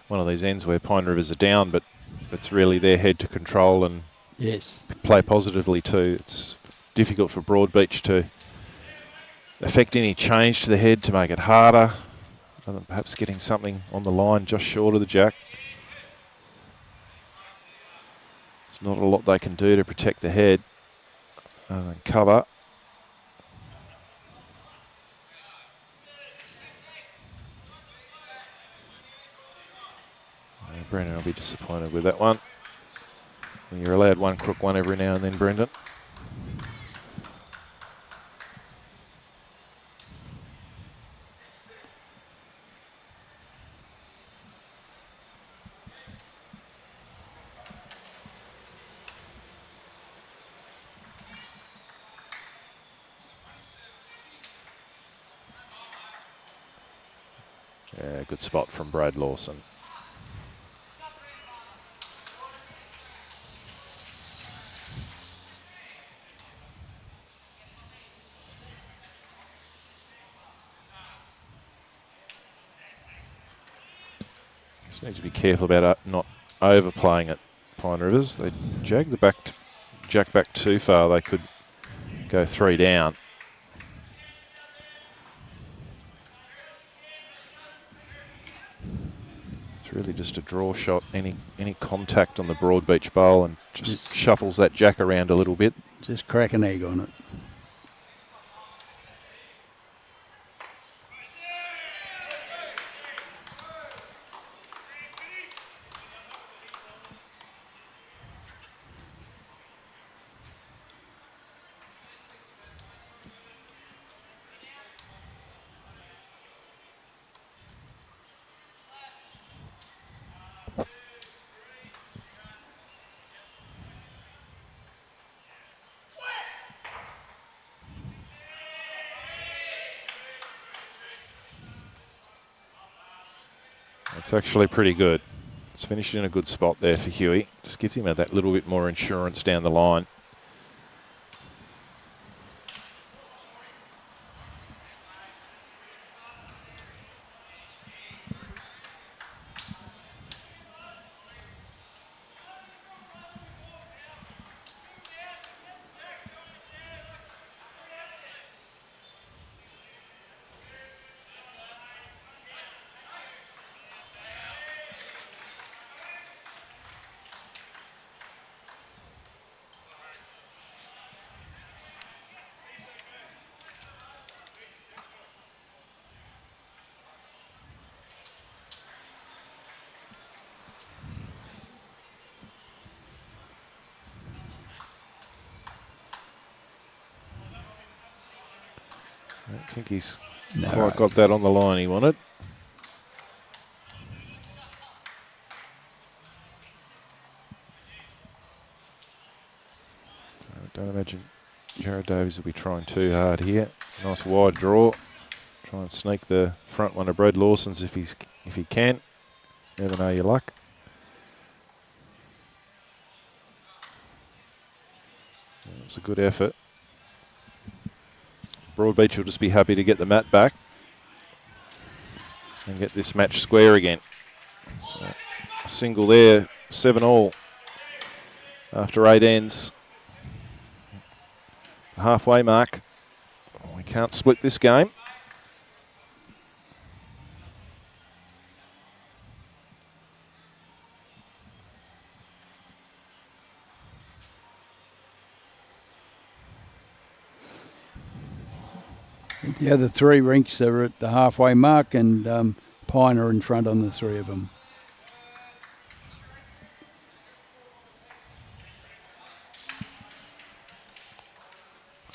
Speaker 1: One of these ends where Pine Rivers are down, but it's really their head to control and
Speaker 2: yes,
Speaker 1: play positively too. It's difficult for Broadbeach to affect any change to the head to make it harder. Perhaps getting something on the line just short of the jack. There's not a lot they can do to protect the head other than cover. Brendan will be disappointed with that one. You're allowed one crook one every now and then, Brendan. Yeah, good spot from Brad Lawson. Just need to be careful about not overplaying at Pine Rivers. They jack back too far. They could go 3 down. It's really just a draw shot. Any contact on the Broadbeach bowl and just shuffles that jack around a little bit.
Speaker 2: Just crack an egg on it.
Speaker 1: It's actually pretty good. It's finished in a good spot there for Huey. Just gives him that little bit more insurance down the line. I don't think he's quite got that on the line he wanted. I don't imagine Jared Davies will be trying too hard here. Nice wide draw. Try and sneak the front one of Brad Lawson's if he can. Never know your luck. It's a good effort. Broadbeach will just be happy to get the mat back and get this match square again. So a single there, 7-all after 8 ends. The halfway mark. We can't split this game.
Speaker 2: The other 3 rinks are at the halfway mark, and Pine are in front on the 3 of them.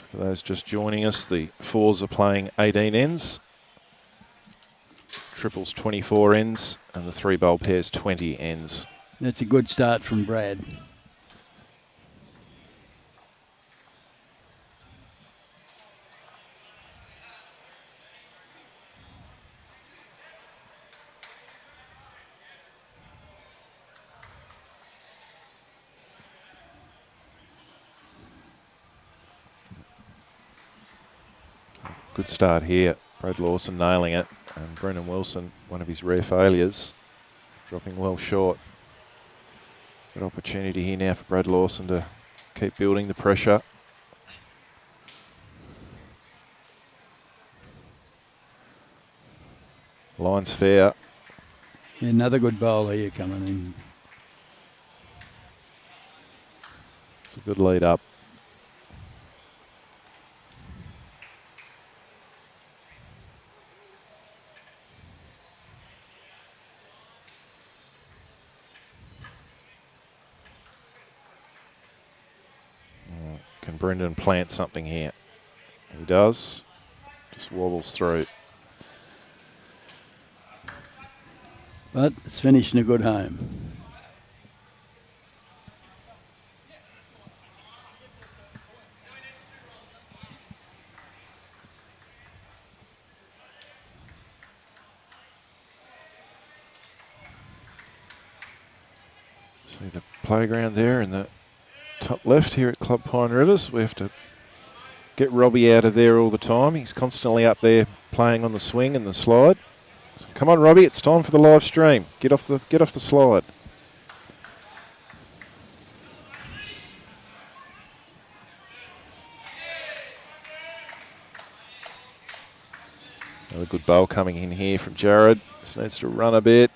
Speaker 1: For those just joining us, the 4s are playing 18 ends, triples 24 ends, and the 3 bowl pairs 20 ends.
Speaker 2: That's a good start from Brad.
Speaker 1: Good start here. Brad Lawson nailing it, and Brendan Wilson, one of his rare failures, dropping well short. Good opportunity here now for Brad Lawson to keep building the pressure. Line's fair.
Speaker 2: Another good bowler here coming in.
Speaker 1: It's a good lead up. Can Brendan plant something here? He does. Just wobbles through.
Speaker 2: But it's finished in a good home.
Speaker 1: See the playground there in the top left here at Club Pine Rivers. We have to get Robbie out of there all the time. He's constantly up there playing on the swing and the slide. So come on, Robbie, it's time for the live stream. Get off the slide. Another good bowl coming in here from Jared. Just needs to run a bit.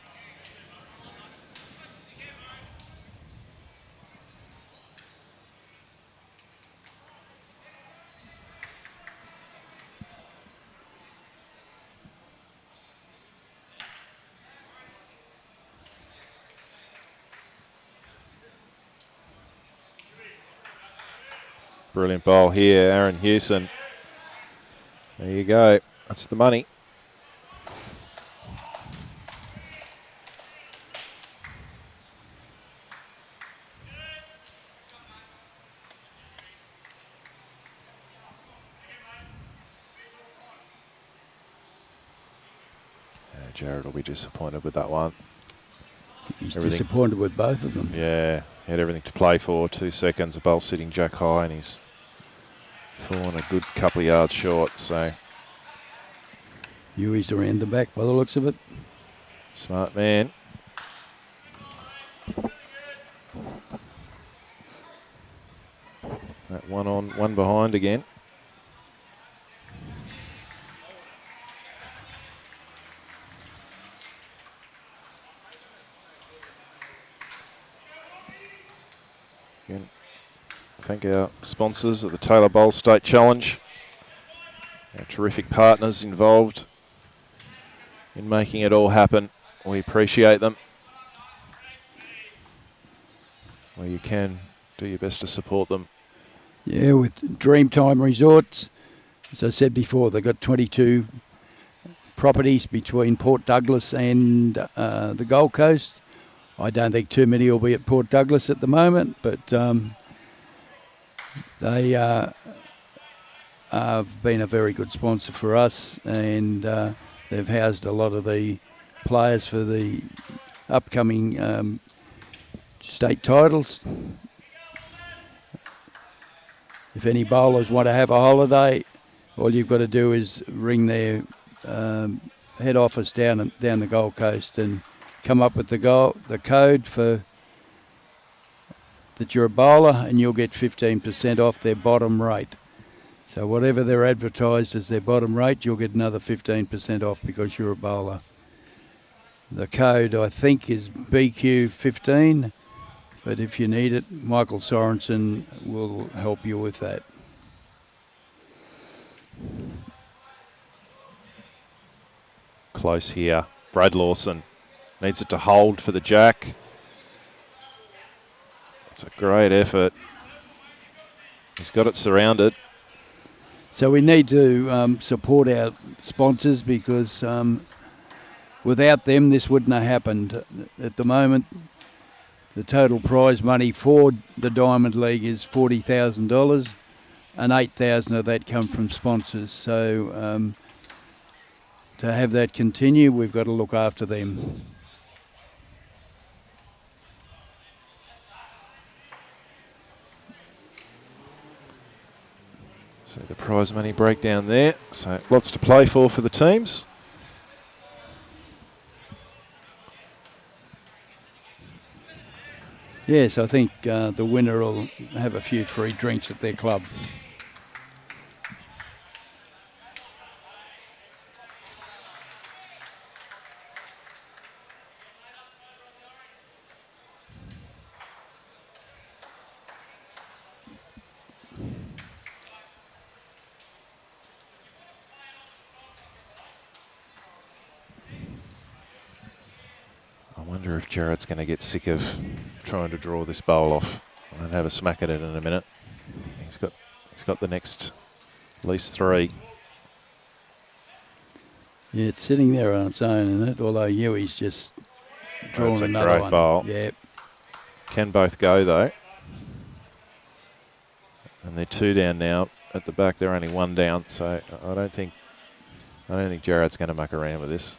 Speaker 1: Brilliant bowl here, Aaron Hewson. There you go. That's the money. Jared will be disappointed with that one.
Speaker 2: He's disappointed with both of them.
Speaker 1: Yeah, he had everything to play for. 2 seconds, a bowl sitting jack high, and he's fallen a good couple of yards short. So
Speaker 2: Huey's around the back by the looks of it.
Speaker 1: Smart man. That one on, one behind again. Again, thank our sponsors at the Taylor Bowl State Challenge. Our terrific partners involved in making it all happen. We appreciate them. Where you can, do your best to support them.
Speaker 2: Yeah, with Dreamtime Resorts, as I said before, they've got 22 properties between Port Douglas and the Gold Coast. I don't think too many will be at Port Douglas at the moment, but they have been a very good sponsor for us, and they've housed a lot of the players for the upcoming state titles. If any bowlers want to have a holiday, all you've got to do is ring their head office down the Gold Coast and come up with the code for that you're a bowler, and you'll get 15% off their bottom rate. So whatever they're advertised as their bottom rate, you'll get another 15% off because you're a bowler. The code, I think, is BQ15, but if you need it, Michael Sorensen will help you with that.
Speaker 1: Close here. Brad Lawson needs it to hold for the jack. It's a great effort. He's got it surrounded.
Speaker 2: So we need to support our sponsors because without them this wouldn't have happened. At the moment, the total prize money for the Diamond League is $40,000, and $8,000 of that come from sponsors. So to have that continue, we've got to look after them.
Speaker 1: So the prize money breakdown there. So lots to play for the teams.
Speaker 2: Yes, I think the winner will have a few free drinks at their club.
Speaker 1: I wonder if Jared's going to get sick of trying to draw this bowl off and have a smack at it in a minute. He's got He's got the next at least 3.
Speaker 2: Yeah, it's sitting there on its own, isn't it? Although Yui's just drawn
Speaker 1: That's a
Speaker 2: another
Speaker 1: great
Speaker 2: one.
Speaker 1: bowl.
Speaker 2: Yeah.
Speaker 1: Can both go though. And they're 2 down now. At the back, they're only 1 down. So I don't think Gerard's going to muck around with this.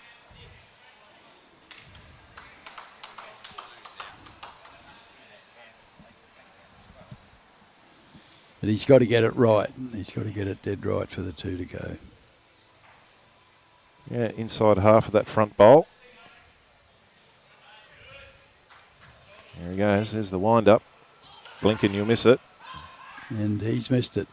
Speaker 2: But he's got to get it right. He's got to get it dead right for the 2 to go.
Speaker 1: Yeah, inside half of that front bowl. There he goes. There's the wind up. Blink and you'll miss it.
Speaker 2: And he's missed it.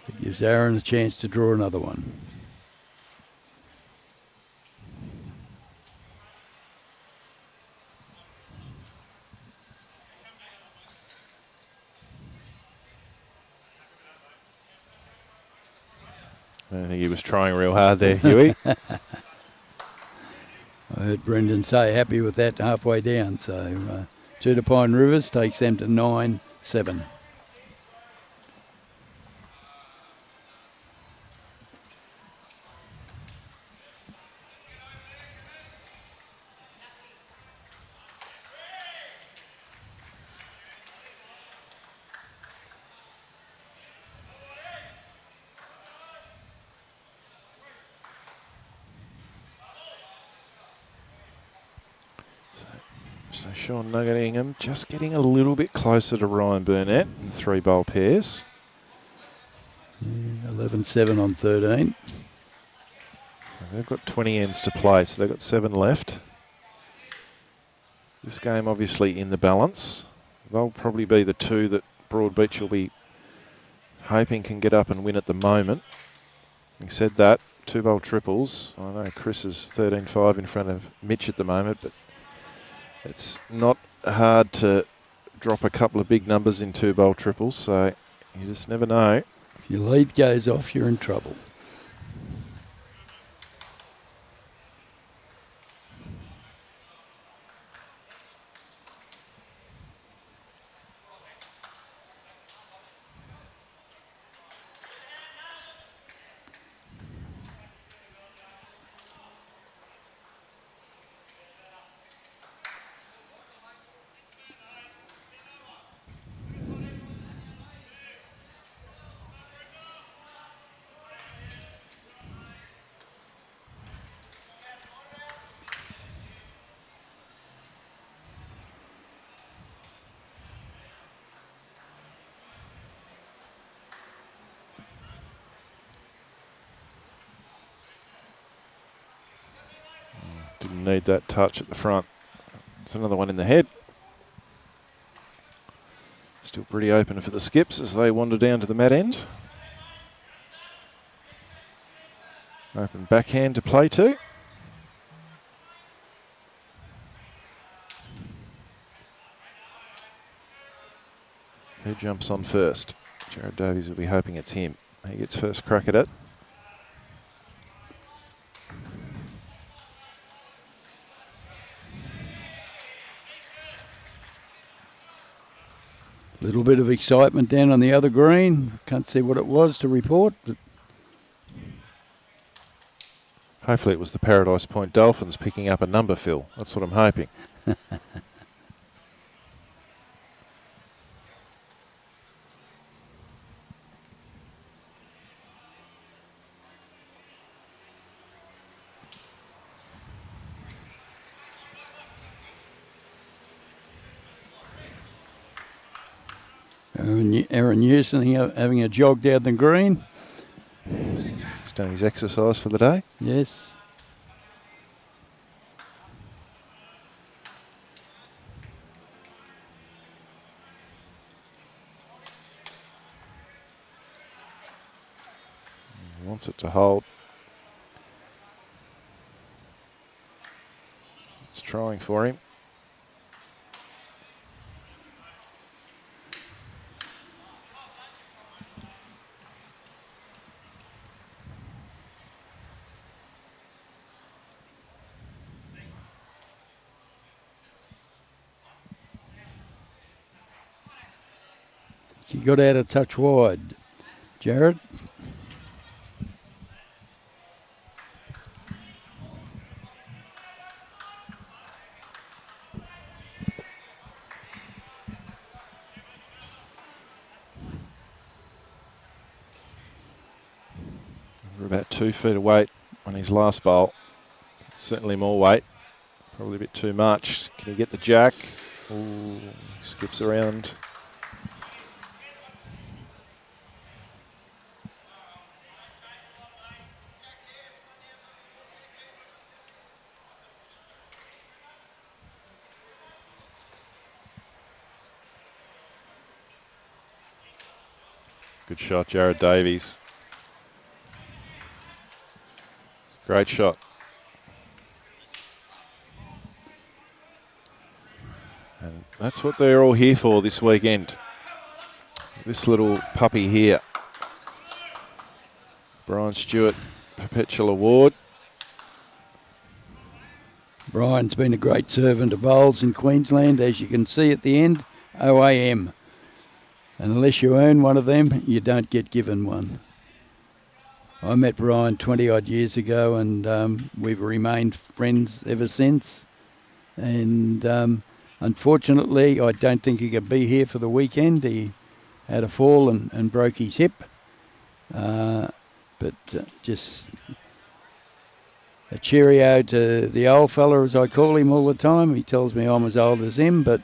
Speaker 2: It gives Aaron a chance to draw another one.
Speaker 1: I don't think he was trying real hard there, Huey.
Speaker 2: I heard Brendan say happy with that halfway down. So 2 to Pine Rivers takes them to 9-7.
Speaker 1: So Sean Nuggettingham just getting a little bit closer to Ryan Burnett in 3 bowl pairs.
Speaker 2: 11-7 on 13.
Speaker 1: So they've got 20 ends to play, so they've got 7 left. This game obviously in the balance. They'll probably be the 2 that Broadbeach will be hoping can get up and win at the moment. Having said that, 2 bowl triples. I know Chris is 13-5 in front of Mitch at the moment, but it's not hard to drop a couple of big numbers in 2 bowl triples, so you just never know.
Speaker 2: If your lead goes off, you're in trouble.
Speaker 1: Didn't need that touch at the front. There's another one in the head. Still pretty open for the skips as they wander down to the mat end. Open backhand to play to. Who jumps on first? Jared Davies will be hoping it's him. He gets first crack at it.
Speaker 2: Little bit of excitement down on the other green. Can't see what it was to report. But
Speaker 1: Hopefully it was the Paradise Point Dolphins picking up a number, Phil. That's what I'm hoping.
Speaker 2: Aaron Newson having a jog down the green.
Speaker 1: He's done his exercise for the day.
Speaker 2: Yes.
Speaker 1: He wants it to hold. It's trying for him.
Speaker 2: She got out a touch wide. Jared?
Speaker 1: We're about 2 feet away on his last bowl. Certainly more weight. Probably a bit too much. Can he get the jack? Ooh, skips around. Good shot, Jared Davies. Great shot. And that's what they're all here for this weekend. This little puppy here. Brian Stewart Perpetual Award.
Speaker 2: Brian's been a great servant of bowls in Queensland, as you can see at the end, OAM. And unless you own one of them, you don't get given one. I met Brian 20 odd years ago, and we've remained friends ever since. And unfortunately, I don't think he could be here for the weekend. He had a fall and broke his hip. But just a cheerio to the old fella, as I call him all the time. He tells me I'm as old as him, but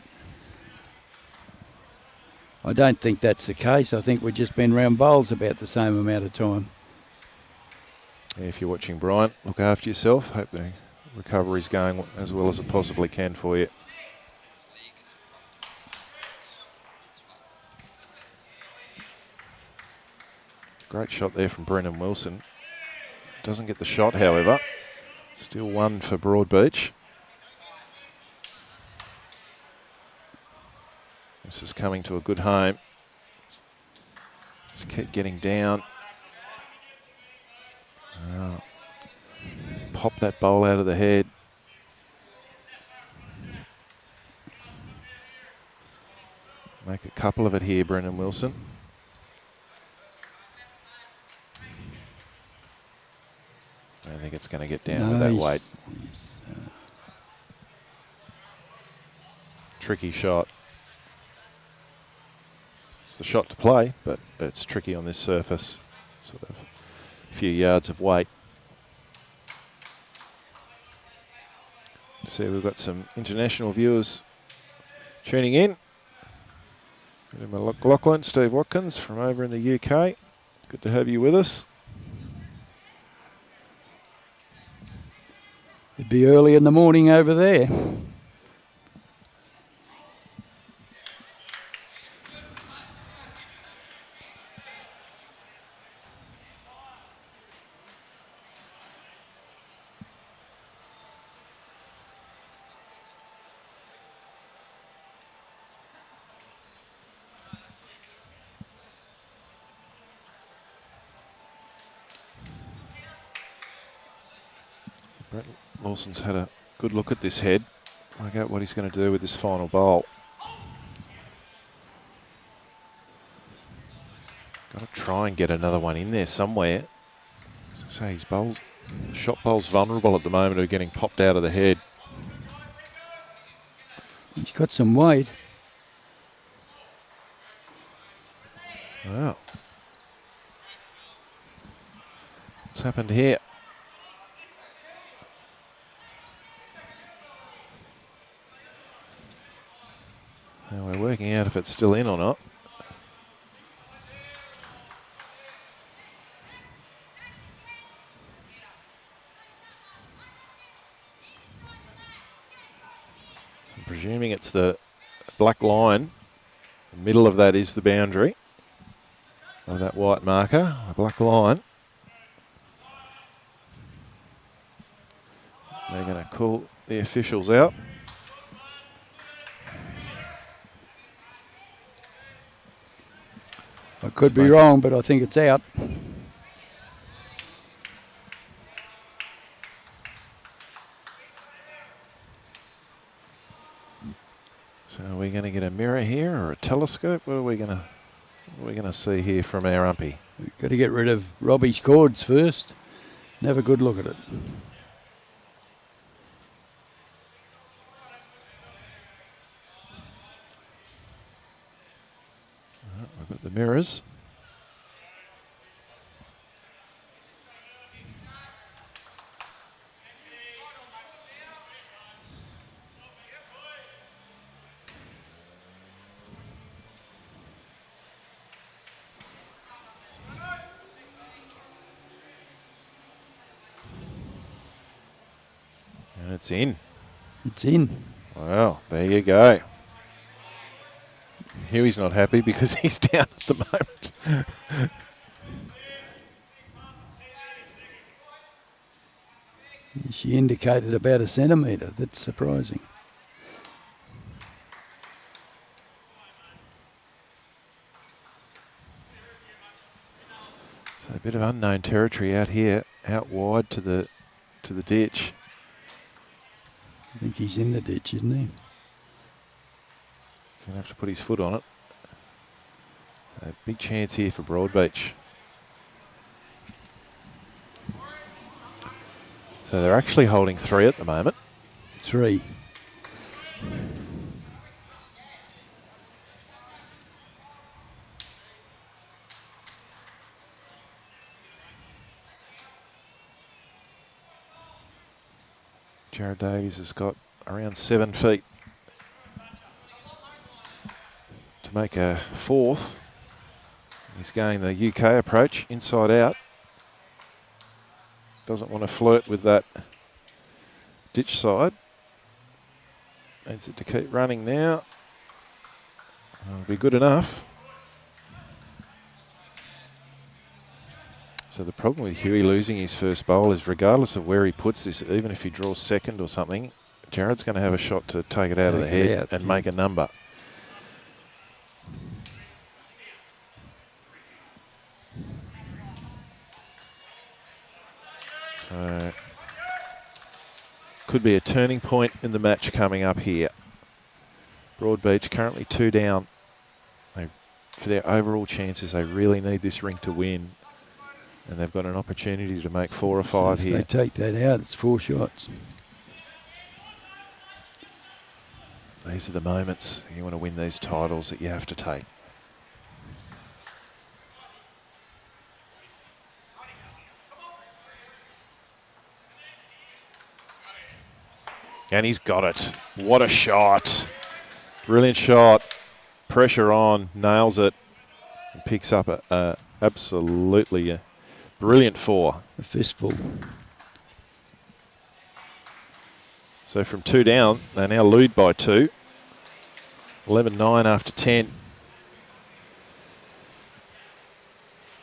Speaker 2: I don't think that's the case. I think we've just been round bowls about the same amount of time.
Speaker 1: Yeah, if you're watching Brian, look after yourself. Hope the recovery's going as well as it possibly can for you. Great shot there from Brendan Wilson. Doesn't get the shot, however. Still one for Broadbeach. This is coming to a good home. Just keep getting down. Oh. Pop that bowl out of the head. Make a couple of it here, Brendan Wilson. I don't think it's going to get down with that weight. Tricky shot. It's the shot to play, but it's tricky on this surface. Sort of a few yards of weight. See, we've got some international viewers tuning in. McLaughlin, Steve Watkins from over in the UK. Good to have you with us.
Speaker 2: It'd be early in the morning over there.
Speaker 1: Brett Lawson's had a good look at this head. Work out what he's going to do with this final bowl. Got to try and get another one in there somewhere. As I say, his bowl, shot bowl's vulnerable at the moment of getting popped out of the head.
Speaker 2: He's got some weight.
Speaker 1: Wow. What's happened here? Now we're working out if it's still in or not. So I'm presuming it's the black line. The middle of that is the boundary of that white marker, a black line. They're going to call the officials out.
Speaker 2: I could be wrong, but I think it's out.
Speaker 1: So are we going to get a mirror here or a telescope? What are we going to What are we going to see here from our umpy?
Speaker 2: We've got to get rid of Robbie's cords first and have a good look at it.
Speaker 1: We've got the mirrors. And it's in.
Speaker 2: It's in.
Speaker 1: Well, there you go. Huey's not happy because he's down at the moment.
Speaker 2: She indicated about a centimetre. That's surprising.
Speaker 1: So a bit of unknown territory out here, out wide to the ditch.
Speaker 2: I think he's in the ditch, isn't he?
Speaker 1: He's going to have to put his foot on it. A big chance here for Broadbeach. So they're actually holding 3 at the moment.
Speaker 2: 3.
Speaker 1: Jared Davies has got around 7 feet to make a 4th. He's going the UK approach, inside out. Doesn't want to flirt with that ditch side. Needs it to keep running now. It'll be good enough. So the problem with Huey losing his first bowl is regardless of where he puts this, even if he draws second or something, Jared's going to have a shot to take it out of the head and make a number. So could be a turning point in the match coming up here. Broadbeach currently 2 down. For their overall chances, they really need this ring to win. And they've got an opportunity to make 4 or 5
Speaker 2: if
Speaker 1: here.
Speaker 2: they take that out, it's 4 shots.
Speaker 1: These are the moments you want to win these titles that you have to take. And he's got it. What a shot. Brilliant shot. Pressure on, nails it. And picks up a absolutely brilliant 4.
Speaker 2: A fistful.
Speaker 1: So from 2 down, they now lead by 2. 11-9 after 10.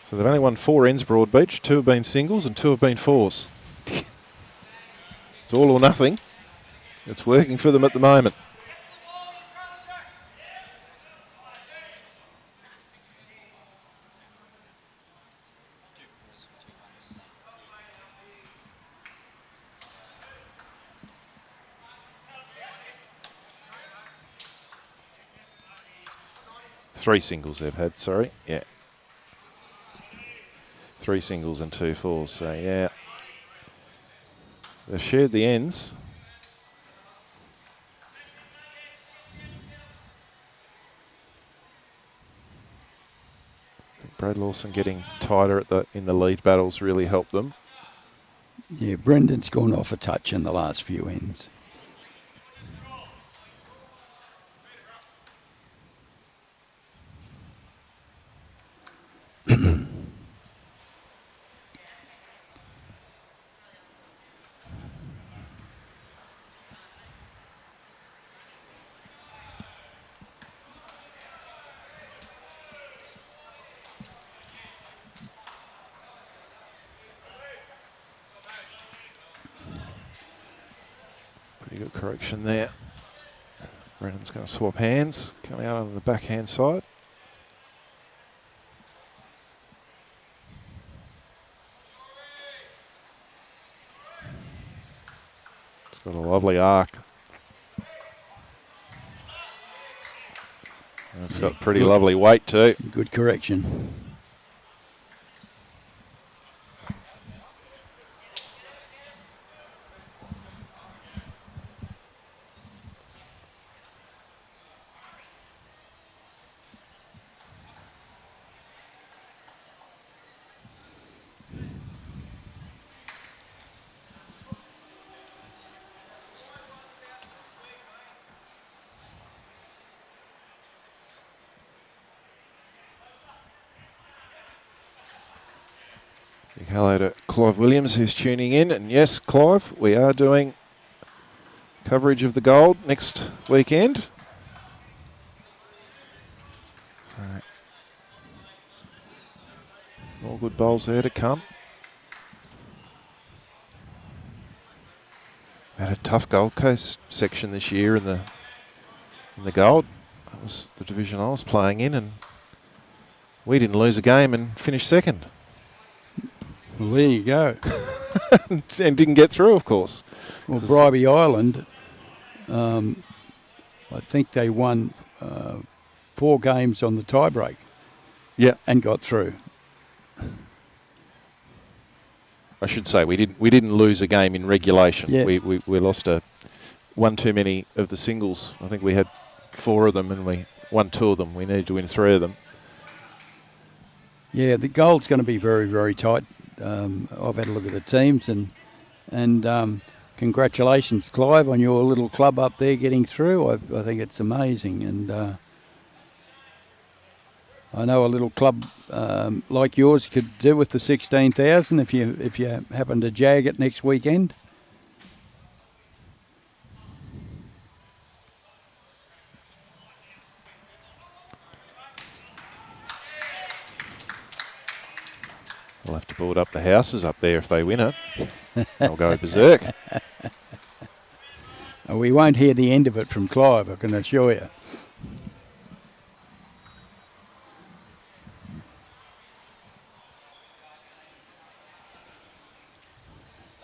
Speaker 1: So they've only won 4 ends, Broadbeach. 2 have been singles and 2 have been 4s. It's all or nothing. It's working for them at the moment. Three singles they've had, sorry. Yeah. 3 singles and 2 4s. So, yeah. They've shared the ends. Brad Lawson getting tighter in the lead battles really helped them.
Speaker 2: Yeah, Brendan's gone off a touch in the last few ends.
Speaker 1: Pretty good correction there. Brendan's going to swap hands, coming out on the backhand side. It's got a lovely arc. And it's got pretty lovely weight too.
Speaker 2: Good correction.
Speaker 1: Big hello to Clive Williams, who's tuning in. And yes, Clive, we are doing coverage of the Gold next weekend. All good bowls there to come. We had a tough Gold Coast section this year in the Gold. That was the division I was playing in, and we didn't lose a game and finished second.
Speaker 2: Well, there you go.
Speaker 1: And didn't get through, of course.
Speaker 2: Well, Bribey Island, I think they won 4 games on the tiebreak.
Speaker 1: Yeah,
Speaker 2: and got through.
Speaker 1: I should say we didn't lose a game in regulation.
Speaker 2: Yeah.
Speaker 1: We lost one too many of the singles. I think we had 4 of them and we won 2 of them. We needed to win 3 of them.
Speaker 2: Yeah, the Gold's going to be very, very tight. I've had a look at the teams and congratulations, Clive, on your little club up there getting through. I think it's amazing, and I know a little club like yours could do with the 16,000 if you happen to jag it next weekend.
Speaker 1: We'll have to build up the houses up there if they win it. They'll go berserk.
Speaker 2: We won't hear the end of it from Clive, I can assure you.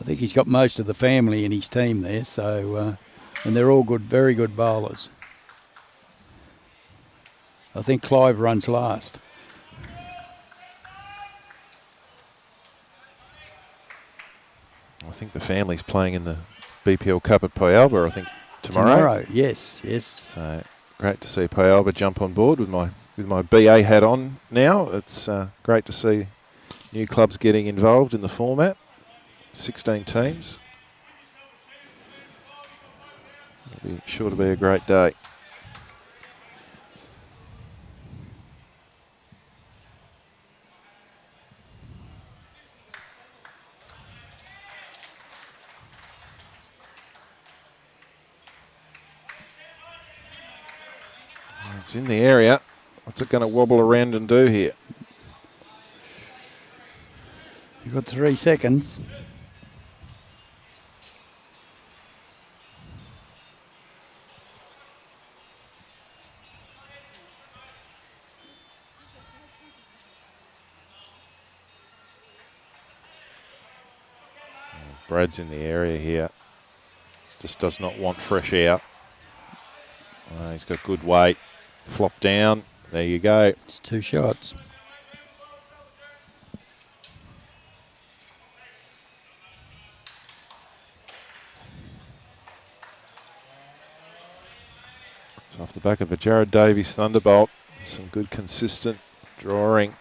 Speaker 2: I think he's got most of the family in his team there, so and they're all good, very good bowlers. I think Clive runs last.
Speaker 1: I think the family's playing in the BPL Cup at Pialba, I think, tomorrow.
Speaker 2: Yes.
Speaker 1: So great to see Pialba jump on board with my BA hat on now. It's great to see new clubs getting involved in the format. 16 teams. It'll be sure to be a great day. It's in the area. What's it going to wobble around and do here?
Speaker 2: You've got 3 seconds.
Speaker 1: Brad's in the area here. Just does not want fresh out. He's got good weight. Flop down. There you go.
Speaker 2: It's 2 shots.
Speaker 1: So off the back of a Jared Davies Thunderbolt, some good consistent drawing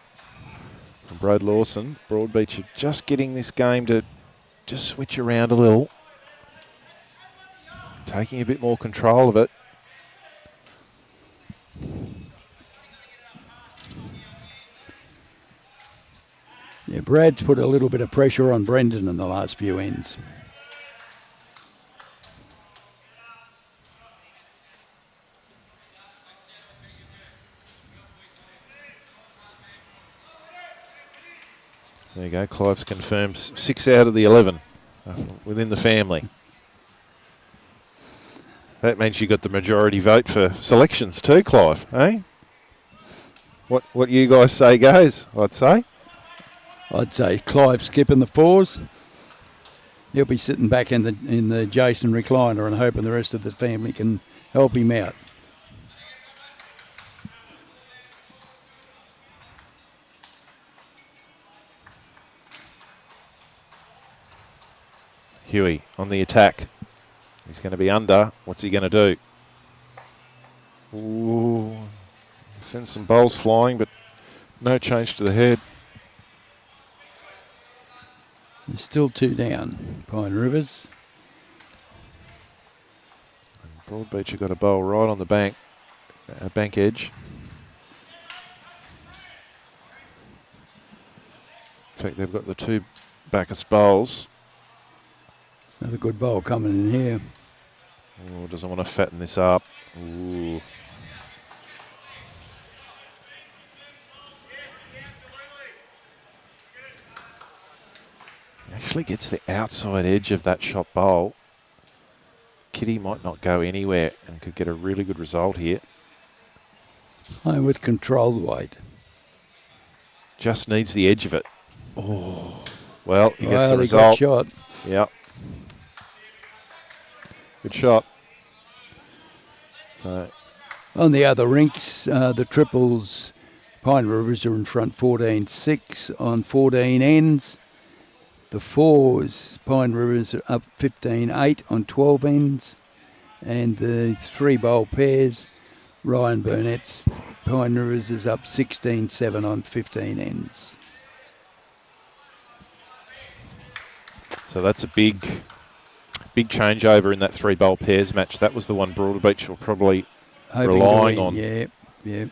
Speaker 1: from Brad Lawson. Broadbeach are just getting this game to just switch around a little. Taking a bit more control of it.
Speaker 2: Yeah, Brad's put a little bit of pressure on Brendan in the last few ends.
Speaker 1: There you go. Clive's confirmed 6 out of the 11 within the family. That means you got the majority vote for selections too, Clive, eh? What you guys say goes, I'd say.
Speaker 2: I'd say Clive skipping the 4s. He'll be sitting back in the Jason recliner and hoping the rest of the family can help him out.
Speaker 1: Huey on the attack. He's going to be under. What's he going to do? Ooh. Sends some bowls flying, but no change to the head.
Speaker 2: There's still 2 down, Pine Rivers.
Speaker 1: And Broadbeach have got a bowl right on the bank edge. In fact, they've got the 2 Bacchus bowls.
Speaker 2: It's another good bowl coming in here.
Speaker 1: Oh, doesn't want to fatten this up. Ooh. Actually gets the outside edge of that shot bowl. Kitty might not go anywhere and could get a really good result here.
Speaker 2: Playing with controlled weight.
Speaker 1: Just needs the edge of it. Oh, well, he gets the
Speaker 2: He
Speaker 1: result.
Speaker 2: got shot.
Speaker 1: Yep. Good shot. So
Speaker 2: On the other rinks, the triples, Pine Rivers are in front 14-6 on 14 ends. The fours, Pine Rivers are up 15-8 on 12 ends. And the 3 bowl pairs, Ryan Burnett's Pine Rivers is up 16-7 on 15 ends.
Speaker 1: So that's a big changeover in that 3 bowl pairs match. That was the one Broadbeach were probably
Speaker 2: Hoping
Speaker 1: relying
Speaker 2: to
Speaker 1: on.
Speaker 2: win. Yeah.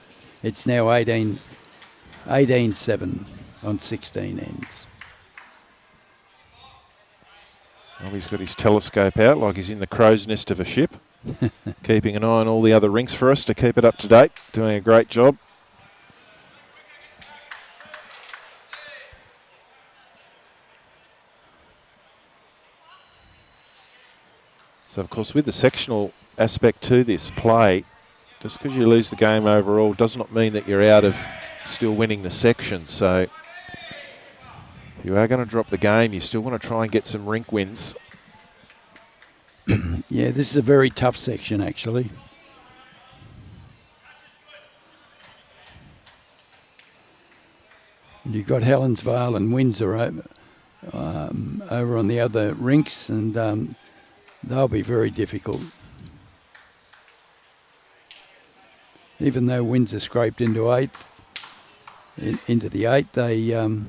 Speaker 2: It's now 18-7 on 16 ends.
Speaker 1: Well, he's got his telescope out like he's in the crow's nest of a ship, keeping an eye on all the other rinks for us to keep it up to date. Doing a great job. So, of course, with the sectional aspect to this play, just because you lose the game overall does not mean that you're out of still winning the section. So if you are going to drop the game, you still want to try and get some rink wins.
Speaker 2: Yeah, this is a very tough section, actually. You've got Helensvale and Windsor over on the other rinks, and they'll be very difficult. Even though Windsor scraped into 8th, into the 8th,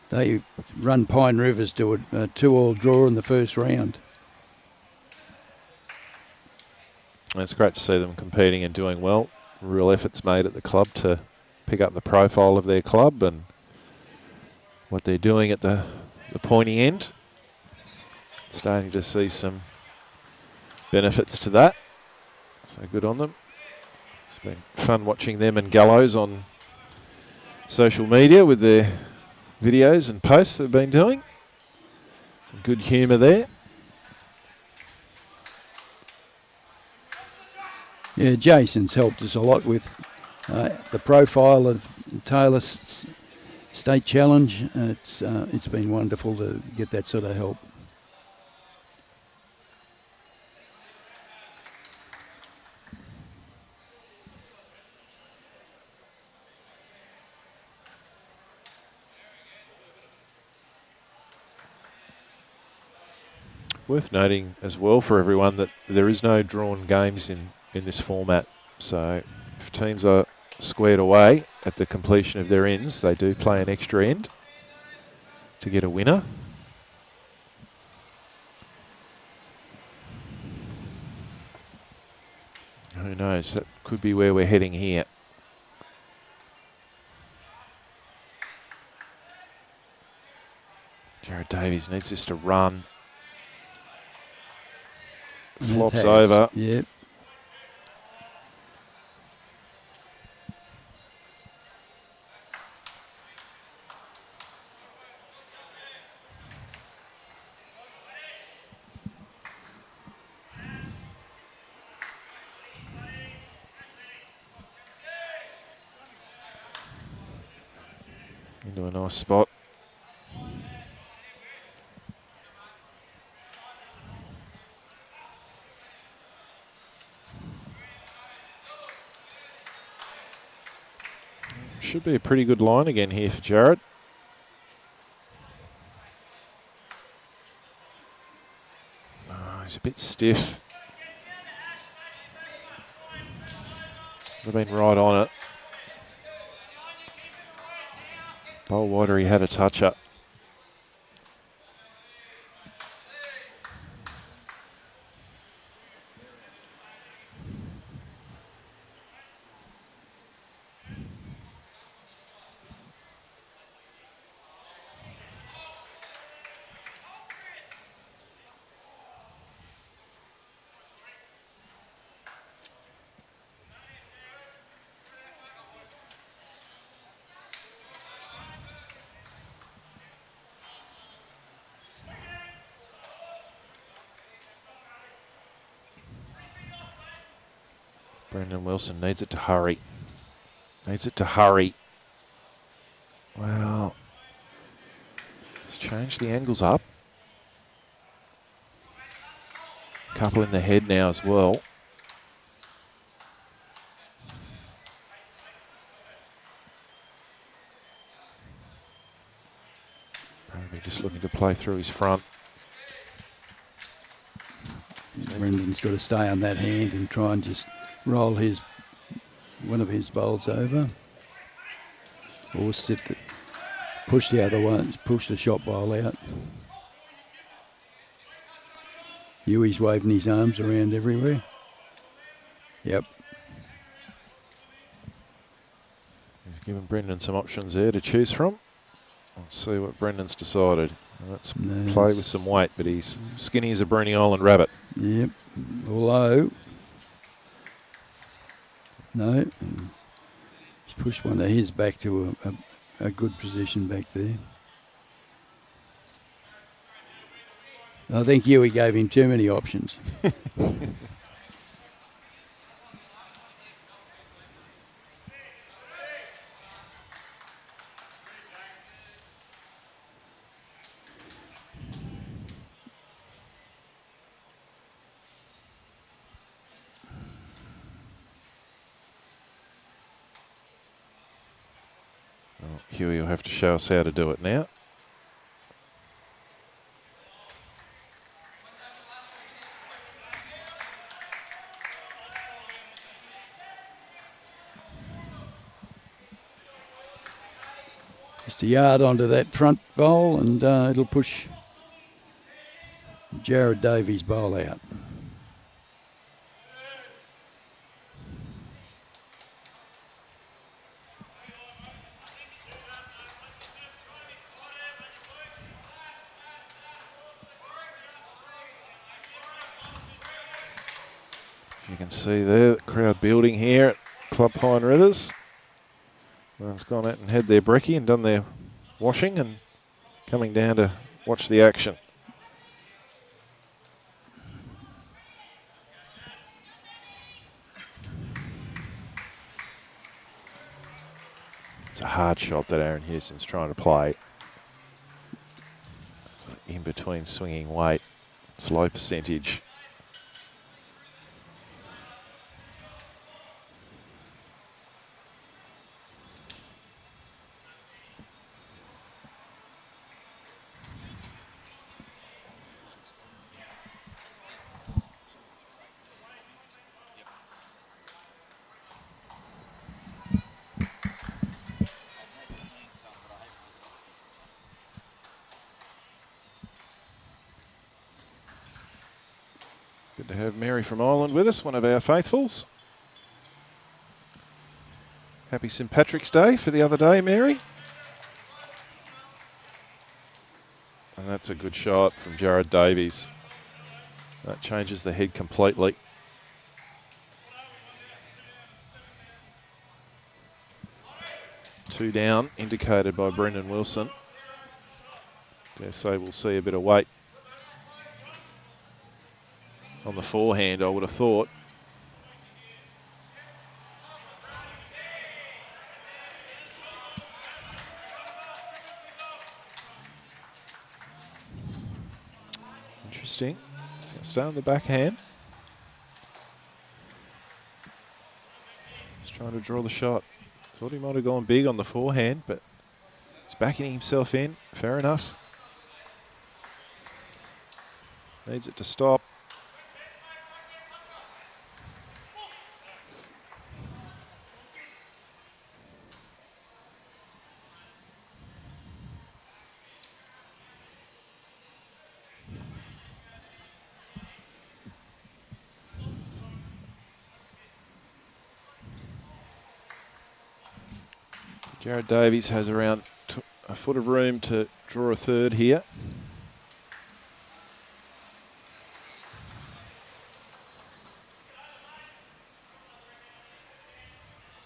Speaker 2: they run Pine Rivers to a 2-all draw in the first round.
Speaker 1: And it's great to see them competing and doing well. Real efforts made at the club to pick up the profile of their club and what they're doing at the pointy end. Starting to see some benefits to that. So good on them. It's been fun watching them and Gallows on social media with their videos and posts they've been doing. Some good humour there.
Speaker 2: Yeah, Jason's helped us a lot with the profile of Taylor's State Challenge. It's been wonderful to get that sort of help.
Speaker 1: Worth noting as well for everyone that there is no drawn games in this format. So if teams are squared away at the completion of their ends, they do play an extra end to get a winner. Who knows? That could be where we're heading here. Jared Davies needs this to run. Flops over.
Speaker 2: Yep.
Speaker 1: Into a nice spot. Should be a pretty good line again here for Jared. bit stiff. They've been right on it. Bolewater, he had a touch-up. Brendan Wilson needs it to hurry. Needs it to hurry. Wow. He's changed the angles up. Couple in the head now as well. Probably just looking to play through his front.
Speaker 2: Brendan's got to stay on that hand and try and just roll one of his bowls over, or push the other one, push the shot bowl out. Huey's waving his arms around everywhere. Yep.
Speaker 1: He's given Brendan some options there to choose from. Let's see what Brendan's decided. Let's play with some weight, but he's skinny as a Bruny Island rabbit.
Speaker 2: Yep. Although, no, he's pushed one of his back to a good position back there. I think Huey gave him too many options.
Speaker 1: Huey will have to show us how to do it now.
Speaker 2: Just a yard onto that front bowl, and it'll push Jared Davies' bowl out.
Speaker 1: You can see there, the crowd building here at Club Pine Rivers. Everyone's gone out and had their brekkie and done their washing and coming down to watch the action. It's a hard shot that Aaron Houston's trying to play. In between swinging weight, it's low percentage. Good to have Mary from Ireland with us, one of our faithfuls. Happy St. Patrick's Day for the other day, Mary. And that's a good shot from Jared Davies. That changes the head completely. Two down, indicated by Brendan Wilson. Dare say we'll see a bit of weight on the forehand, I would have thought. Interesting. He's going to stay on the backhand. He's trying to draw the shot. Thought he might have gone big on the forehand, but he's backing himself in. Fair enough. Needs it to stop. Jared Davies has around a foot of room to draw a third here.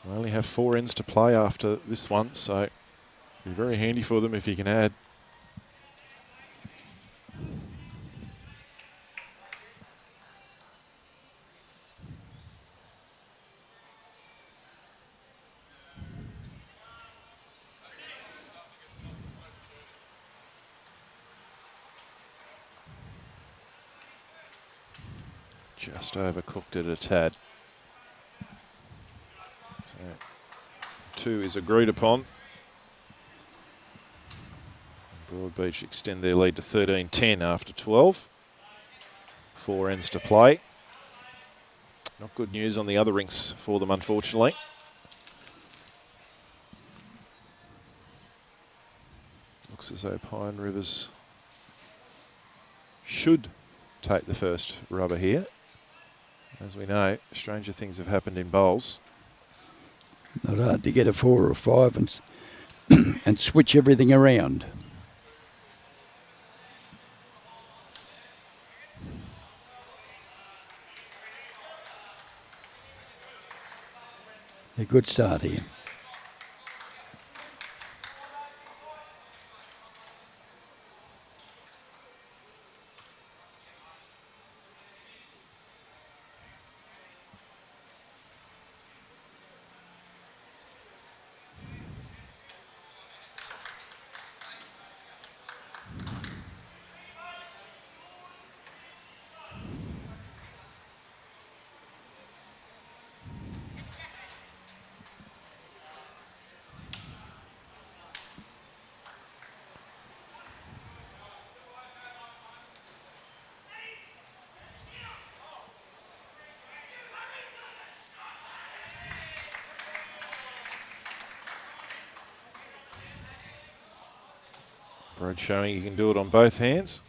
Speaker 1: They only have 4 ends to play after this one, so it'll be very handy for them if he can add. Just overcooked it a tad. So 2 is agreed upon. Broadbeach extend their lead to 13-10 after 12. 4 ends to play. Not good news on the other rinks for them, unfortunately. Looks as though Pine Rivers should take the first rubber here. As we know, stranger things have happened in bowls.
Speaker 2: Not hard to get a 4 or a 5 and switch everything around. A good start here.
Speaker 1: Brad showing he can do it on both hands.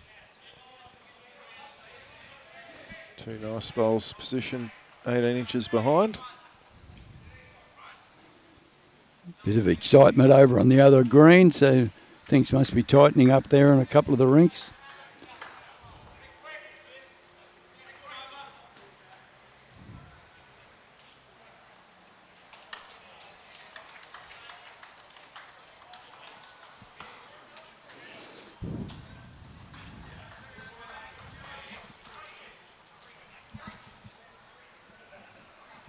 Speaker 1: 2 nice bowls positioned 18 inches behind.
Speaker 2: Bit of excitement over on the other green, so things must be tightening up there in a couple of the rinks.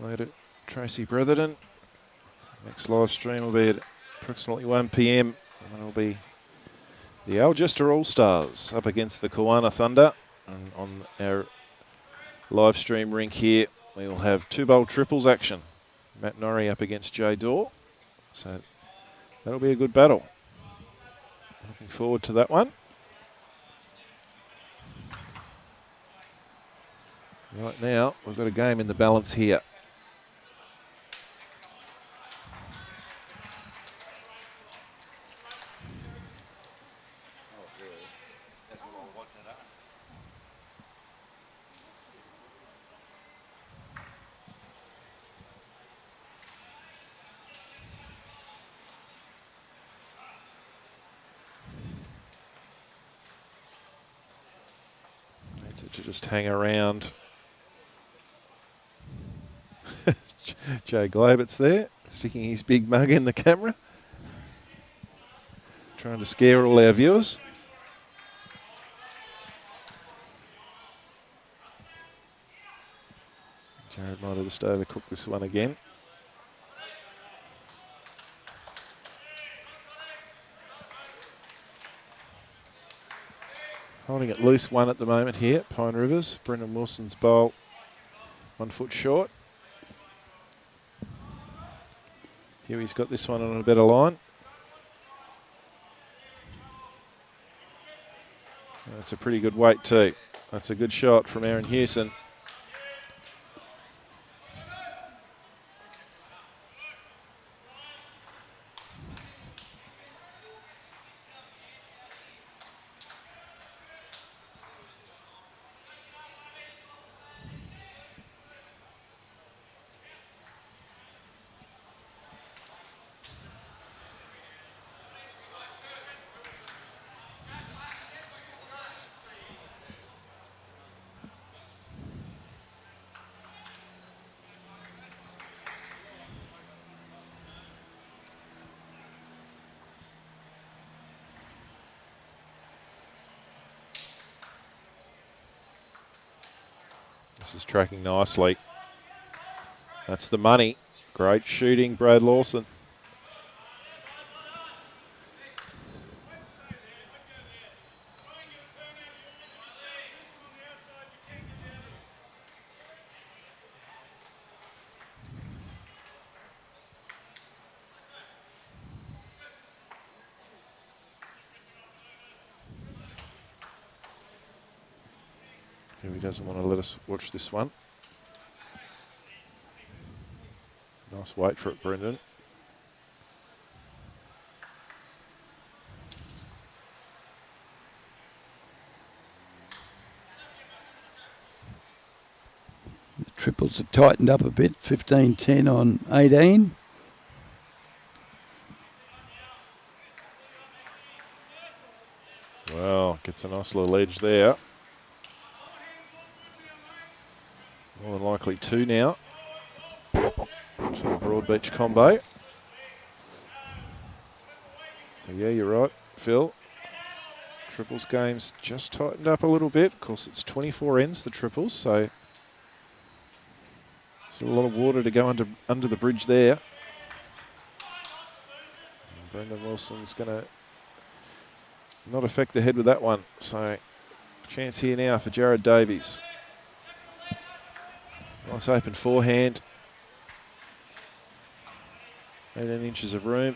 Speaker 1: Later, Tracy Bretherton. Next live stream will be at approximately 1 p.m. and it'll be the Algester All-Stars up against the Kawana Thunder. And on our live stream rink here, we will have 2 bowl triples action. Matt Norrie up against Jay Dorr. So that'll be a good battle. Looking forward to that one. Right now, we've got a game in the balance here. To just hang around. Jay Globert's there, sticking his big mug in the camera. Trying to scare all our viewers. Jared might have just overcooked this one again. Holding at least 1 at the moment here, Pine Rivers. Brendan Wilson's bowl 1 foot short. Huey's got this one on a better line. That's a pretty good weight too. That's a good shot from Aaron Hewson. This is tracking nicely. That's the money. Great shooting, Brad Lawson. He doesn't want to let us watch this one. Nice wait for it, Brendan.
Speaker 2: The triples have tightened up a bit, 15-10 on 18.
Speaker 1: Well, gets a nice little edge there. More than likely 2 now. To the Broadbeach combo. So yeah, you're right, Phil. Triples game's just tightened up a little bit. Of course, it's 24 ends, the triples, so there's a lot of water to go under the bridge there. And Brendan Wilson's going to not affect the head with that one. So chance here now for Jared Davies. Nice open forehand. 18 inches of room.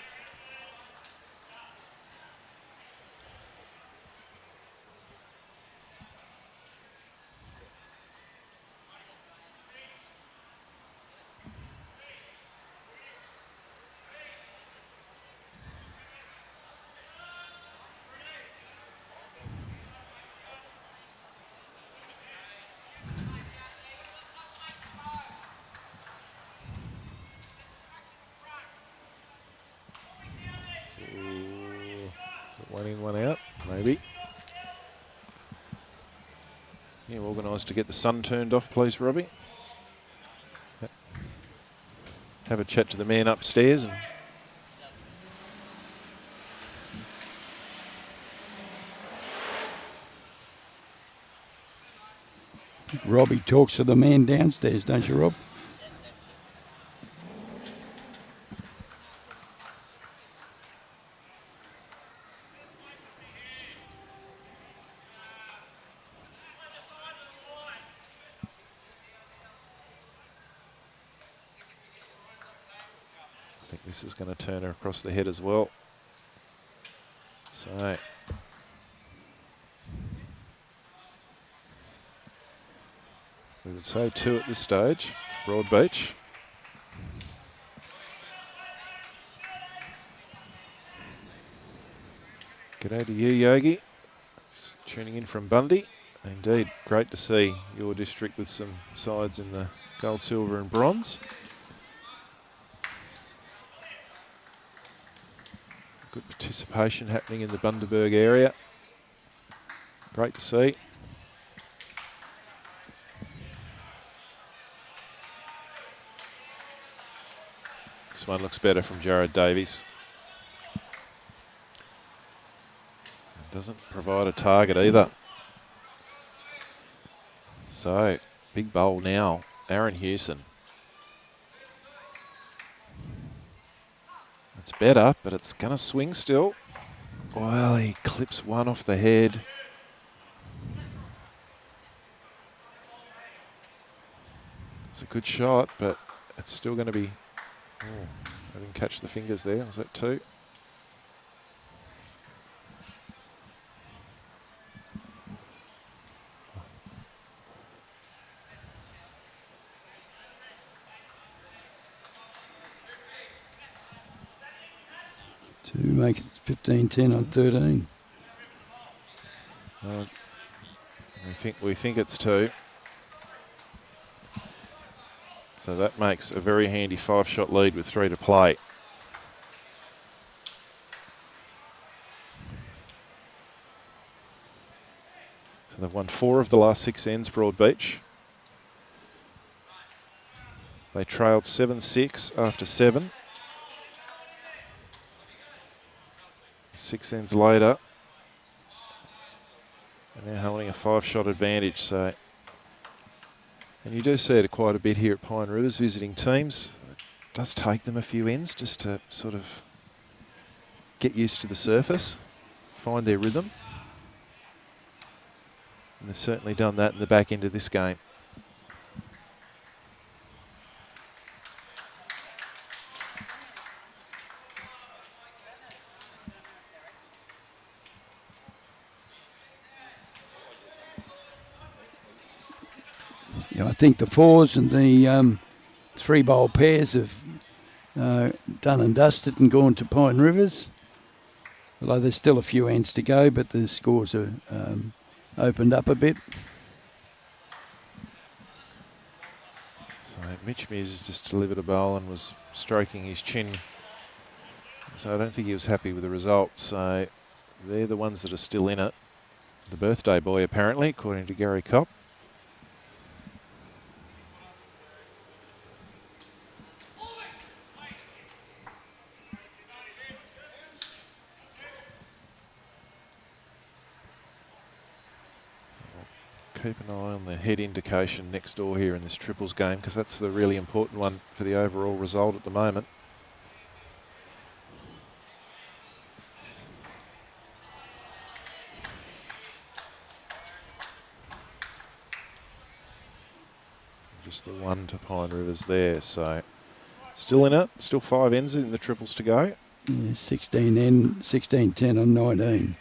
Speaker 1: One in, one out, maybe. Yeah, organised to get the sun turned off, please, Robbie. Have a chat to the man upstairs. And
Speaker 2: Robbie talks to the man downstairs, don't you, Rob?
Speaker 1: I think this is going to turn her across the head as well. So we would say 2 at this stage, Broadbeach. G'day to you, Yogi. Just tuning in from Bundy. Indeed, great to see your district with some sides in the gold, silver and bronze. Good participation happening in the Bundaberg area. Great to see. This one looks better from Jared Davies. It doesn't provide a target either. So, big bowl now, Aaron Hewson. It's better, but it's going to swing still. Well, he clips one off the head. It's a good shot, but it's still going to be... Oh, I didn't catch the fingers there. Was that 2?
Speaker 2: To make it 15-10 on 13.
Speaker 1: We think it's 2. So that makes a very handy 5-shot lead with 3 to play. So they've won 4 of the last 6 ends, Broadbeach. They trailed 7-6 after 7. 6 ends later. And now holding a 5-shot advantage, so And you do see it quite a bit here at Pine Rivers, visiting teams. It does take them a few ends just to sort of get used to the surface, find their rhythm. And they've certainly done that in the back end of this game.
Speaker 2: Yeah, I think the fours and the three-bowl pairs have done and dusted and gone to Pine Rivers. Although there's still a few ends to go, but the scores are opened up a bit.
Speaker 1: So Mitch Mears has just delivered a bowl and was stroking his chin. So I don't think he was happy with the result. So they're the ones that are still in it. The birthday boy, apparently, according to Gary Kopp. Keep an eye on the head indication next door here in this triples game, because that's the really important one for the overall result at the moment. Just the one to Pine Rivers there, so still in it, still 5 ends in the triples to go.
Speaker 2: Yeah, 16 end, 16, 10 and 19.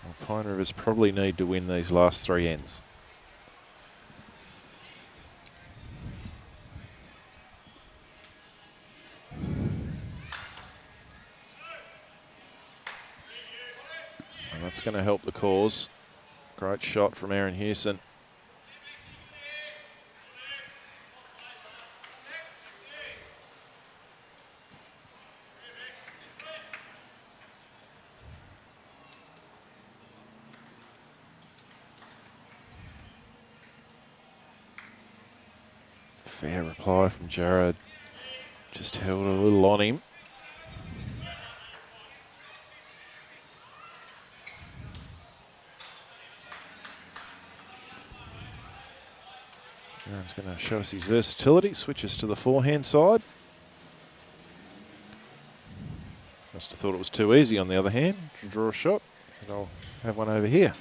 Speaker 1: Well, Pine Rivers probably need to win these last 3 ends. And that's going to help the cause. Great shot from Aaron Hewson. Fair reply from Jared. Just held a little on him. Aaron's going to show us his versatility. Switches to the forehand side. Must have thought it was too easy on the other hand to draw a shot. And I'll have one over here.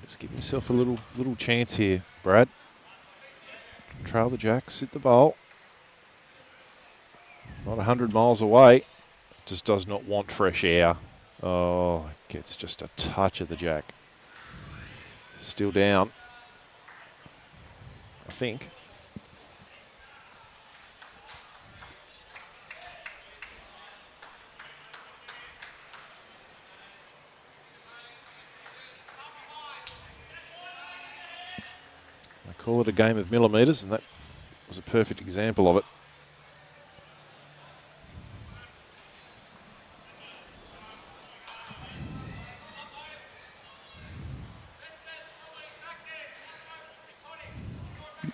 Speaker 1: Just give yourself a little chance here, Brad. Trail the jack, sit the bowl. Not 100 miles away. Just does not want fresh air. Oh, gets just a touch of the jack. Still down, I think. I call it a game of millimetres, and that was a perfect example of it.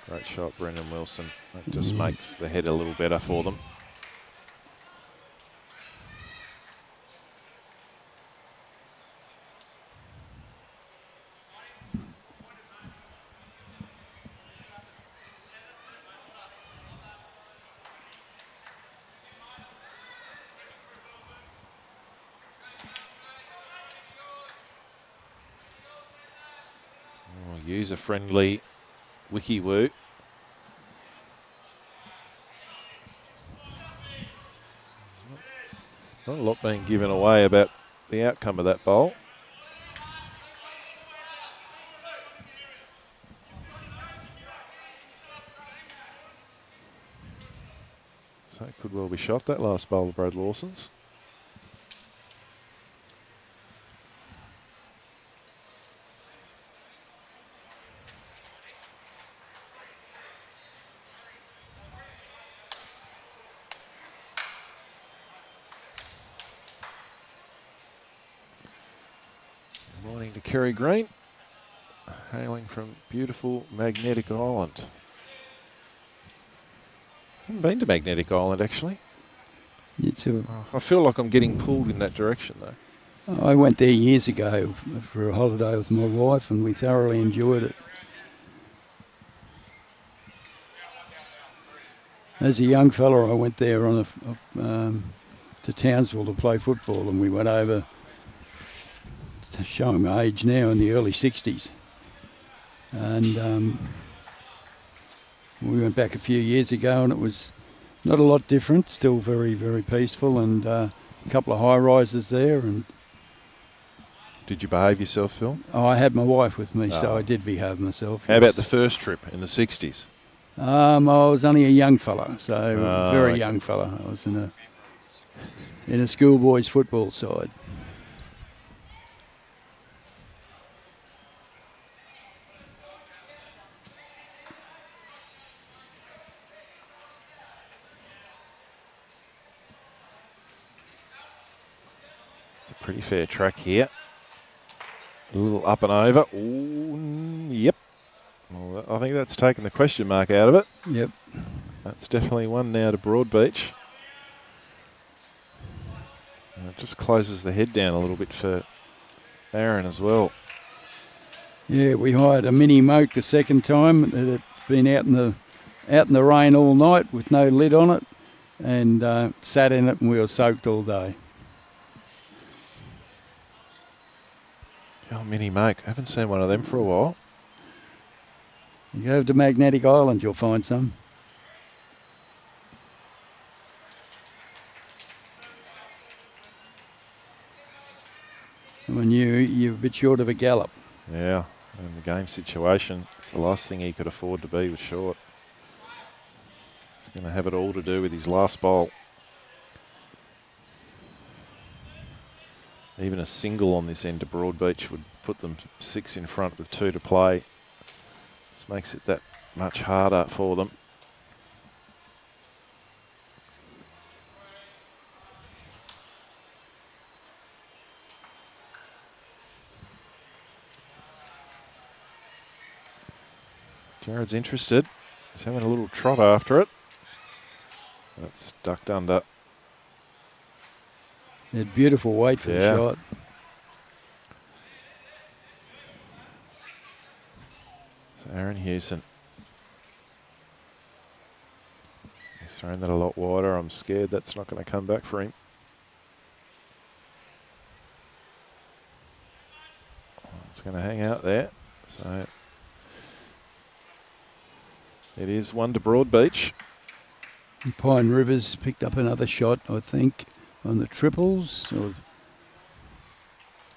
Speaker 1: Great shot, Brendan Wilson. That just makes the head a little better for them. User-friendly wiki woo. Not a lot being given away about the outcome of that bowl. So it could well be shot, that last bowl of Brad Lawson's. Good morning to Kerry Green, hailing from beautiful Magnetic Island. Haven't been to Magnetic Island, actually. I feel like I'm getting pulled in that direction, though.
Speaker 2: I went there years ago for a holiday with my wife, and we thoroughly enjoyed it. As a young fella, I went there to Townsville to play football, and we went over, showing my age now, in the early 60s. And we went back a few years ago, and it was not a lot different, still very, very peaceful, and a couple of high-rises there. And
Speaker 1: did you behave yourself, Phil?
Speaker 2: I had my wife with me, so I did behave myself.
Speaker 1: How about the first trip in the 60s?
Speaker 2: I was only a young fella, so very young fella. I was in a schoolboys football side.
Speaker 1: It's a pretty fair track here. A little up and over. Ooh, yep. Well, I think that's taken the question mark out of it.
Speaker 2: Yep.
Speaker 1: That's definitely one now to Broadbeach. And it just closes the head down a little bit for Aaron as well.
Speaker 2: Yeah, we hired a mini moke the second time. It had been out in the rain all night with no lid on it, and sat in it, and we were soaked all day.
Speaker 1: Oh, mini moke. I haven't seen one of them for a while.
Speaker 2: You go to Magnetic Island, you'll find some. When you're a bit short of a gallop.
Speaker 1: Yeah, in the game situation, it's the last thing he could afford to be was short. He's going to have it all to do with his last bowl. Even a single on this end to Broadbeach would put them 6 in front with 2 to play. This makes it that much harder for them. Jared's interested. He's having a little trot after it. That's ducked under.
Speaker 2: He had beautiful weight for the shot.
Speaker 1: So Aaron Hewson. He's thrown that a lot wider. I'm scared that's not going to come back for him. It's going to hang out there. So it is 1 to Broadbeach.
Speaker 2: And Pine Rivers picked up another shot, I think, on the triples.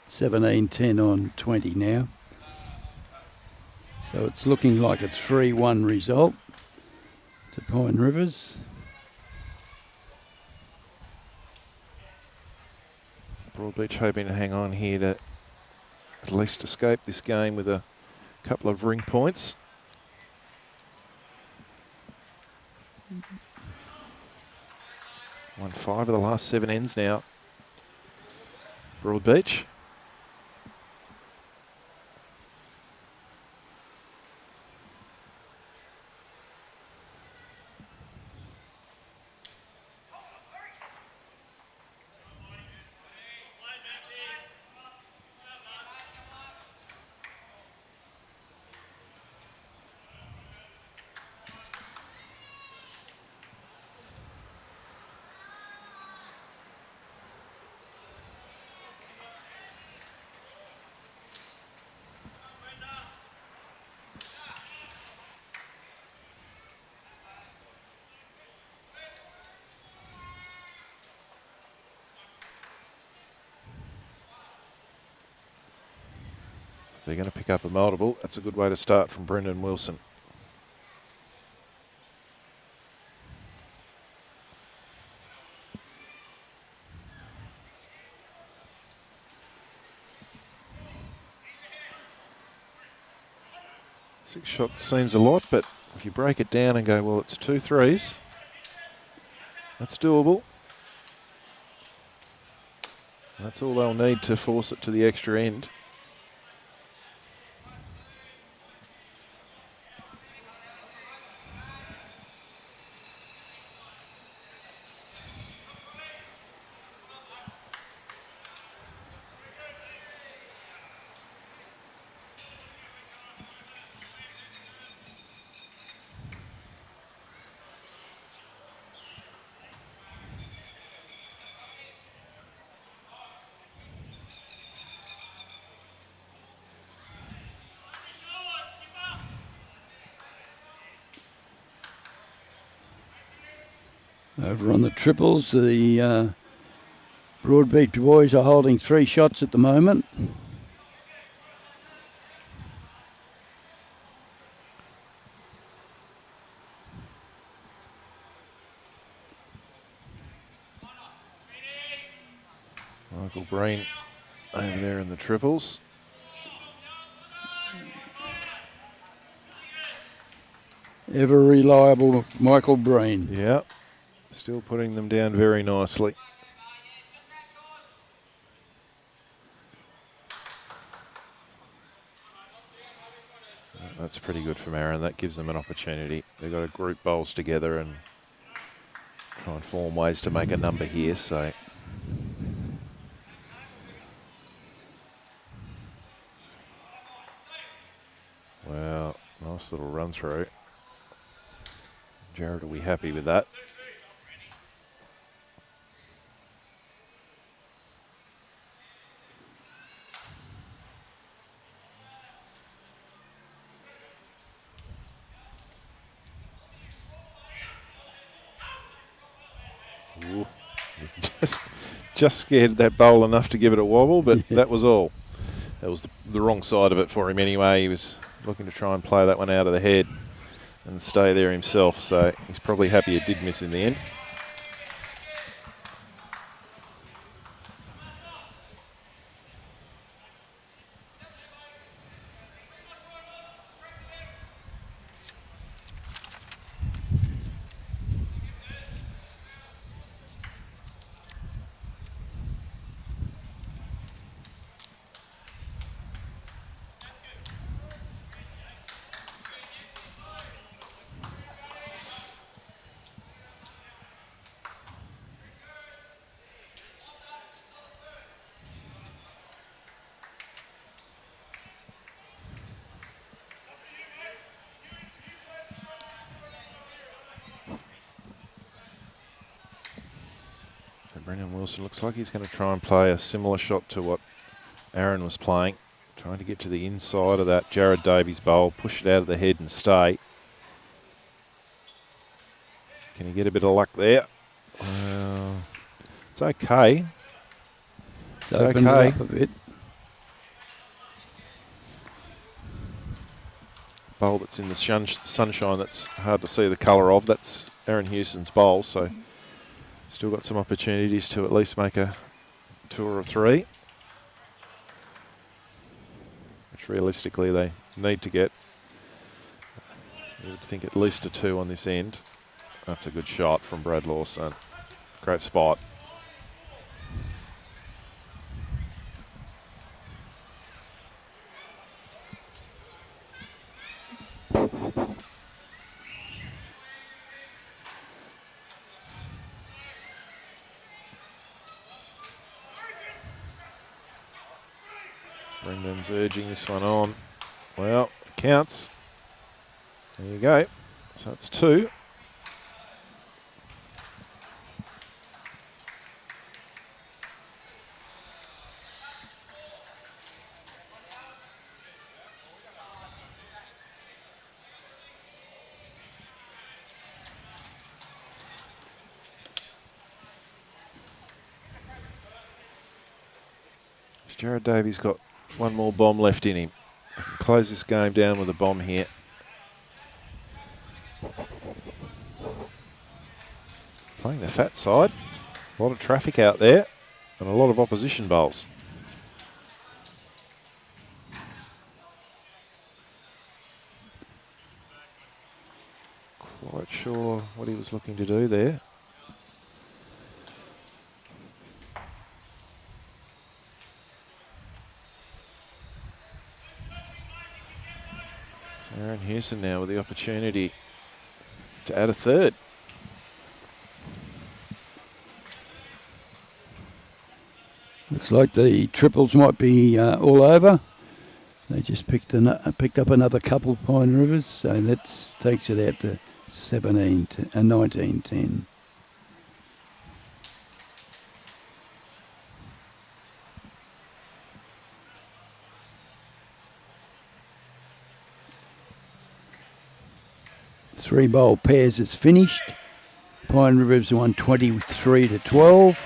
Speaker 2: 17-10 on 20 now. So it's looking like a 3-1 result to Pine Rivers.
Speaker 1: Broadbeach hoping to hang on here to at least escape this game with a couple of ring points. Won 5 of the last 7 ends now. Broadbeach. they're going to pick up a multiple. That's a good way to start from Brendan Wilson. Six shots seems a lot, but if you break it down and go, well, it's 2 threes, that's doable. That's all they'll need to force it to the extra end.
Speaker 2: Over on the triples, the Broadbeach boys are holding 3 shots at the moment.
Speaker 1: Michael Breen over there in the triples.
Speaker 2: Ever reliable Michael Breen.
Speaker 1: Yeah, still putting them down very nicely. That's pretty good from Aaron. That gives them an opportunity. They've got to group bowls together and try and form ways to make a number here. So wow, nice little run through. Jared will be happy with that. Ooh, just scared that bowl enough to give it a wobble, but that was all. That was the wrong side of it for him anyway. He was looking to try and play that one out of the head and stay there himself, so he's probably happy it did miss in the end. Brendan Wilson looks like he's going to try and play a similar shot to what Aaron was playing. Trying to get to the inside of that Jared Davies bowl, push it out of the head and stay. Can he get a bit of luck there? It's okay.
Speaker 2: It's opened it up a bit.
Speaker 1: Bowl that's in the sunshine that's hard to see the colour of. That's Aaron Houston's bowl, so still got some opportunities to at least make a 2 or a 3. Which realistically they need to get. You would think at least a 2 on this end. That's a good shot from Brad Lawson. Great spot. Brendan's urging this one on. Well, it counts. There you go. So that's 2. Jared Davies got one more bomb left in him. close this game down with a bomb here. Playing the fat side. A lot of traffic out there and a lot of opposition bowls. Quite sure what he was looking to do there. So Aaron Hewson now with the opportunity to add a third.
Speaker 2: Looks like the triples might be all over. They just picked up another couple of Pine Rivers, so that takes it out to 19-10. Three bowl pairs is finished. Pine Rivers won 23-12.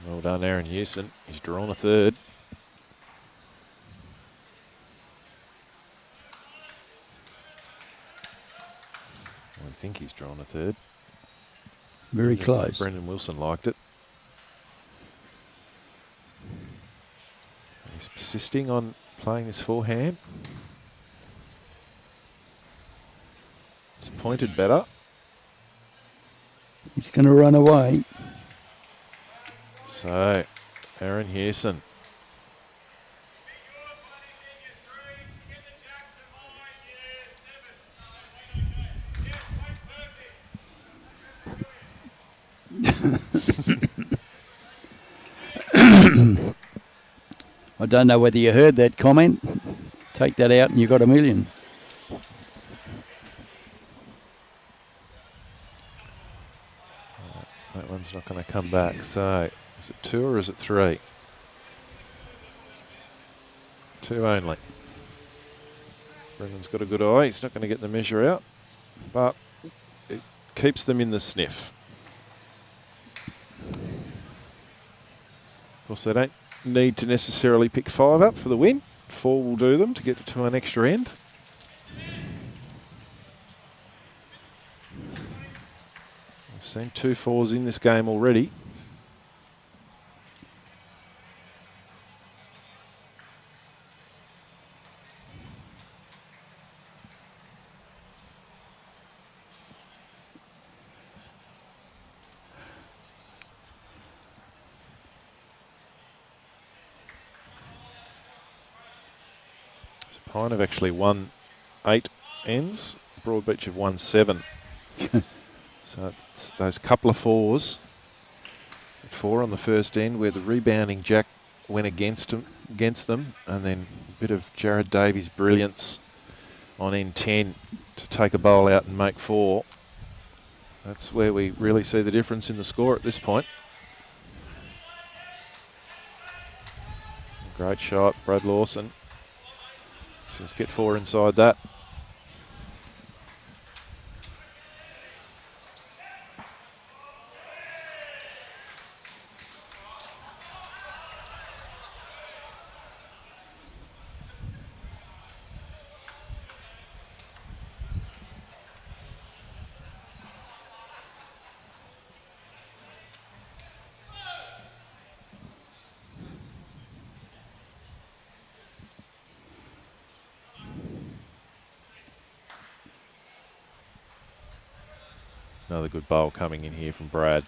Speaker 1: Well done, Aaron Hewson. He's drawn a third. I think he's drawn a third.
Speaker 2: Very close.
Speaker 1: Brendan Wilson liked it. He's persisting on playing this forehand. It's pointed better.
Speaker 2: He's going to run away.
Speaker 1: So, Aaron Hewson.
Speaker 2: I don't know whether you heard that comment. Take that out and you got $1 million.
Speaker 1: That one's not going to come back. So, is it 2 or is it 3? 2 only. Brendan's got a good eye. He's not going to get the measure out, but it keeps them in the sniff. Of course, they don't need to necessarily pick 5 up for the win. 4 will do them to get to an extra end. We've seen 2 4s in this game already. Pine have actually won 8 ends. Broadbeach have won 7. So it's those couple of 4s. 4 on the first end where the rebounding jack went against them, and then a bit of Jared Davies' brilliance on end 10 to take a bowl out and make 4. That's where we really see the difference in the score at this point. Great shot, Brad Lawson. So let's get 4 inside that. Another good bowl coming in here from Brad.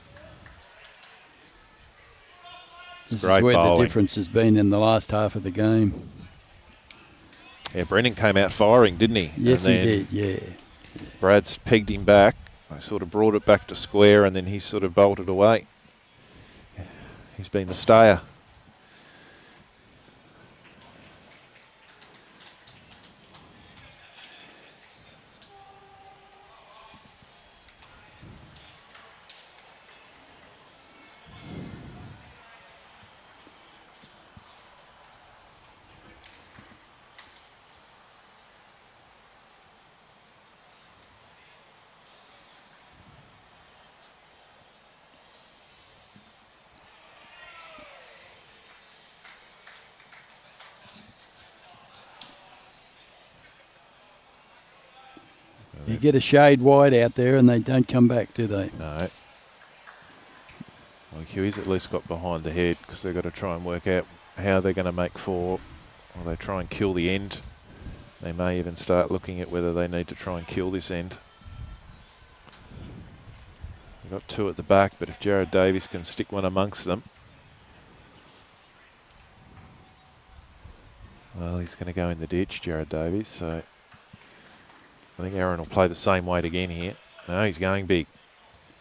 Speaker 2: This
Speaker 1: great
Speaker 2: is where
Speaker 1: bowling.
Speaker 2: the difference has been in the last half of the game.
Speaker 1: Yeah, Brendan came out firing, didn't he?
Speaker 2: Yes,
Speaker 1: and
Speaker 2: he
Speaker 1: then
Speaker 2: did, yeah.
Speaker 1: Brad's pegged him back. I sort of brought it back to square, and then he sort of bolted away. He's been the stayer.
Speaker 2: You get a shade wide out there and they don't come back, do they?
Speaker 1: No. Well, Huey's at least got behind the head because they've got to try and work out how they're going to make four. Or they try and kill the end. They may even start looking at whether they need to try and kill this end. They've got two at the back, but if Jared Davies can stick one amongst them, well, he's going to go in the ditch, Jared Davies. So I think Aaron will play the same weight again here. No, he's going big.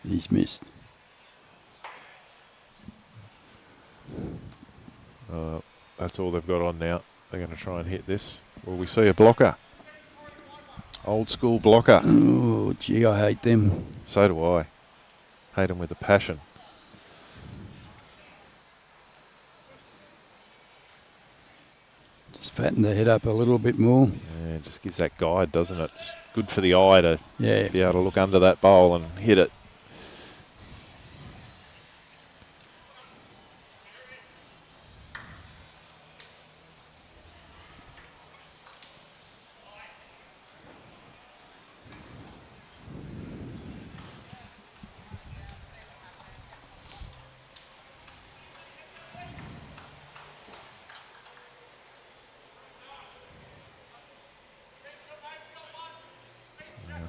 Speaker 2: He's missed.
Speaker 1: That's all they've got on now. They're going to try and hit this. Will we see a blocker? Old school blocker.
Speaker 2: Oh, gee, I hate them.
Speaker 1: So do I. Hate them with a passion.
Speaker 2: Just fatten the head up a little bit more.
Speaker 1: Yeah, it just gives that guide, doesn't it? It's good for the eye to be able to look under that bowl and hit it.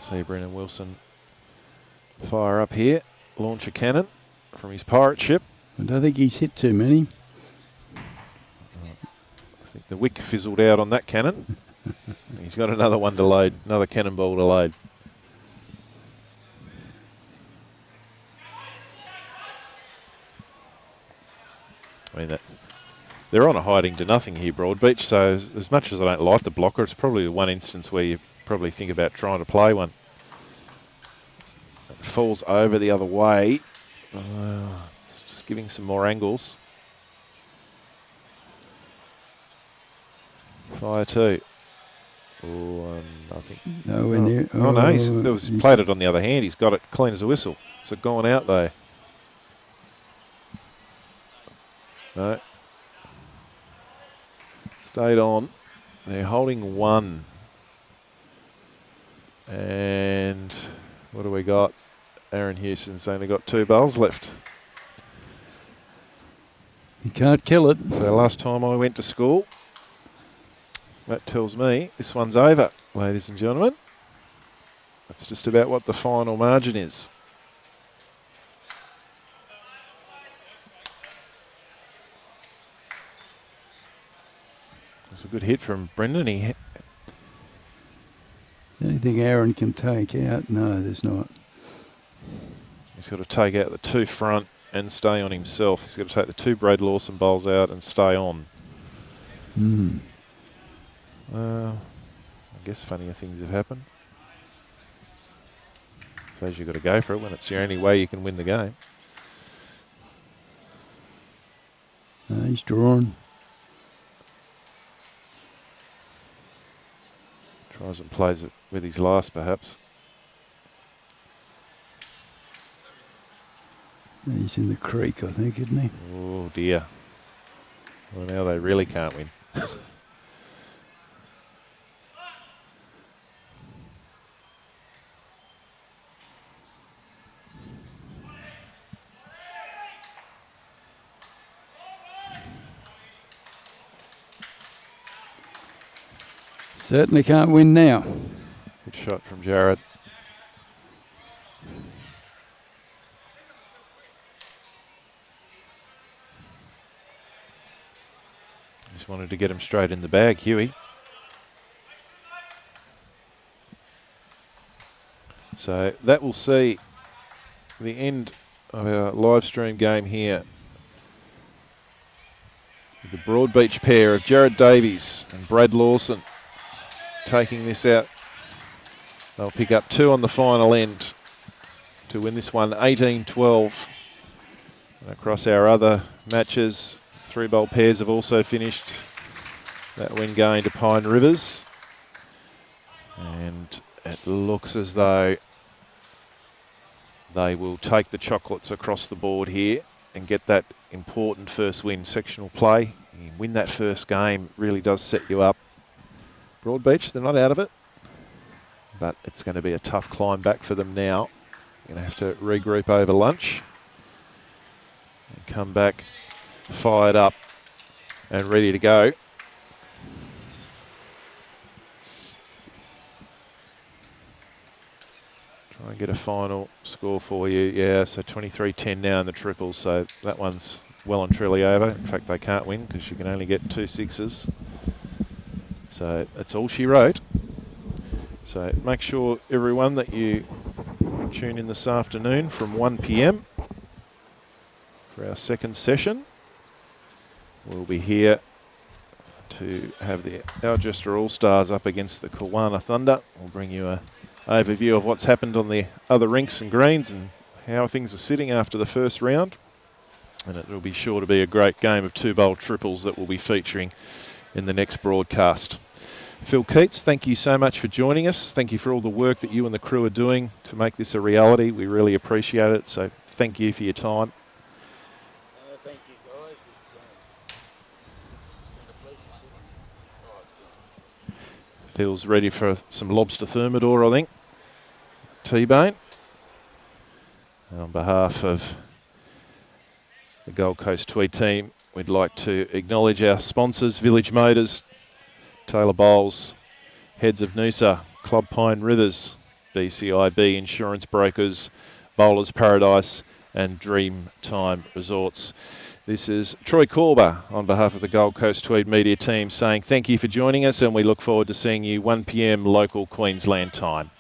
Speaker 1: See Brendan Wilson fire up here, launch a cannon from his pirate ship.
Speaker 2: I don't think he's hit too many.
Speaker 1: I think the wick fizzled out on that cannon. He's got another one to load, another cannonball to load. I mean, they're on a hiding to nothing here, Broadbeach, so as much as I don't like the blocker, it's probably the one instance where you probably think about trying to play one. It falls over the other way. It's just giving some more angles. Fire two. Oh, nothing.
Speaker 2: Nowhere near.
Speaker 1: Oh, no, he's played it on the other hand. He's got it clean as a whistle. Is it gone out though? No. Stayed on. They're holding one. And what do we got? Aaron Houston's only got 2 bowls left.
Speaker 2: You can't kill it.
Speaker 1: So last time I went to school, that tells me this one's over, ladies and gentlemen. That's just about what the final margin is. It's a good hit from Brendan.
Speaker 2: Anything Aaron can take out? No, there's not.
Speaker 1: He's got to take out the 2 front and stay on himself. He's got to take the 2 Brad Lawson bowls out and stay on. I guess funnier things have happened. Suppose you've got to go for it when it's the only way you can win the game.
Speaker 2: He's drawn.
Speaker 1: Tries and plays it with his last, perhaps.
Speaker 2: He's in the creek, I think, isn't he?
Speaker 1: Oh, dear. Well, now they really can't win.
Speaker 2: Certainly can't win now.
Speaker 1: Good shot from Jared. Just wanted to get him straight in the bag, Huey. So that will see the end of our live stream game here. With the Broadbeach pair of Jared Davies and Brad Lawson taking this out. They'll pick up 2 on the final end to win this one 18-12. Across our other matches, 3-bowl pairs have also finished. That win going to Pine Rivers. And it looks as though they will take the chocolates across the board here and get that important first win. Sectional play, you win that first game, really does set you up. Broadbeach, they're not out of it, but it's going to be a tough climb back for them now. Going to have to regroup over lunch and come back fired up and ready to go. Try and get a final score for you. Yeah, so 23-10 now in the triples, so that one's well and truly over. In fact, they can't win because you can only get 2 sixes. So that's all she wrote. So make sure, everyone, that you tune in this afternoon from 1 p.m. for our second session. We'll be here to have the Algester All-Stars up against the Kawana Thunder. We'll bring you an overview of what's happened on the other rinks and greens and how things are sitting after the first round. And it will be sure to be a great game of 2-bowl triples that we'll be featuring in the next broadcast. Phil Keats, thank you so much for joining us. Thank you for all the work that you and the crew are doing to make this a reality. We really appreciate it. So thank you for your time.
Speaker 3: Thank you, guys. It's been a pleasure sitting. Oh, it's good.
Speaker 1: Phil's ready for some lobster thermidor, I think. T-bone. On behalf of the Gold Coast Tweed team, we'd like to acknowledge our sponsors, Village Motors, Taylor Bowles, Heads of Noosa, Club Pine Rivers, BCIB Insurance Brokers, Bowlers Paradise and Dreamtime Resorts. This is Troy Corber on behalf of the Gold Coast Tweed media team saying thank you for joining us, and we look forward to seeing you 1 p.m. local Queensland time.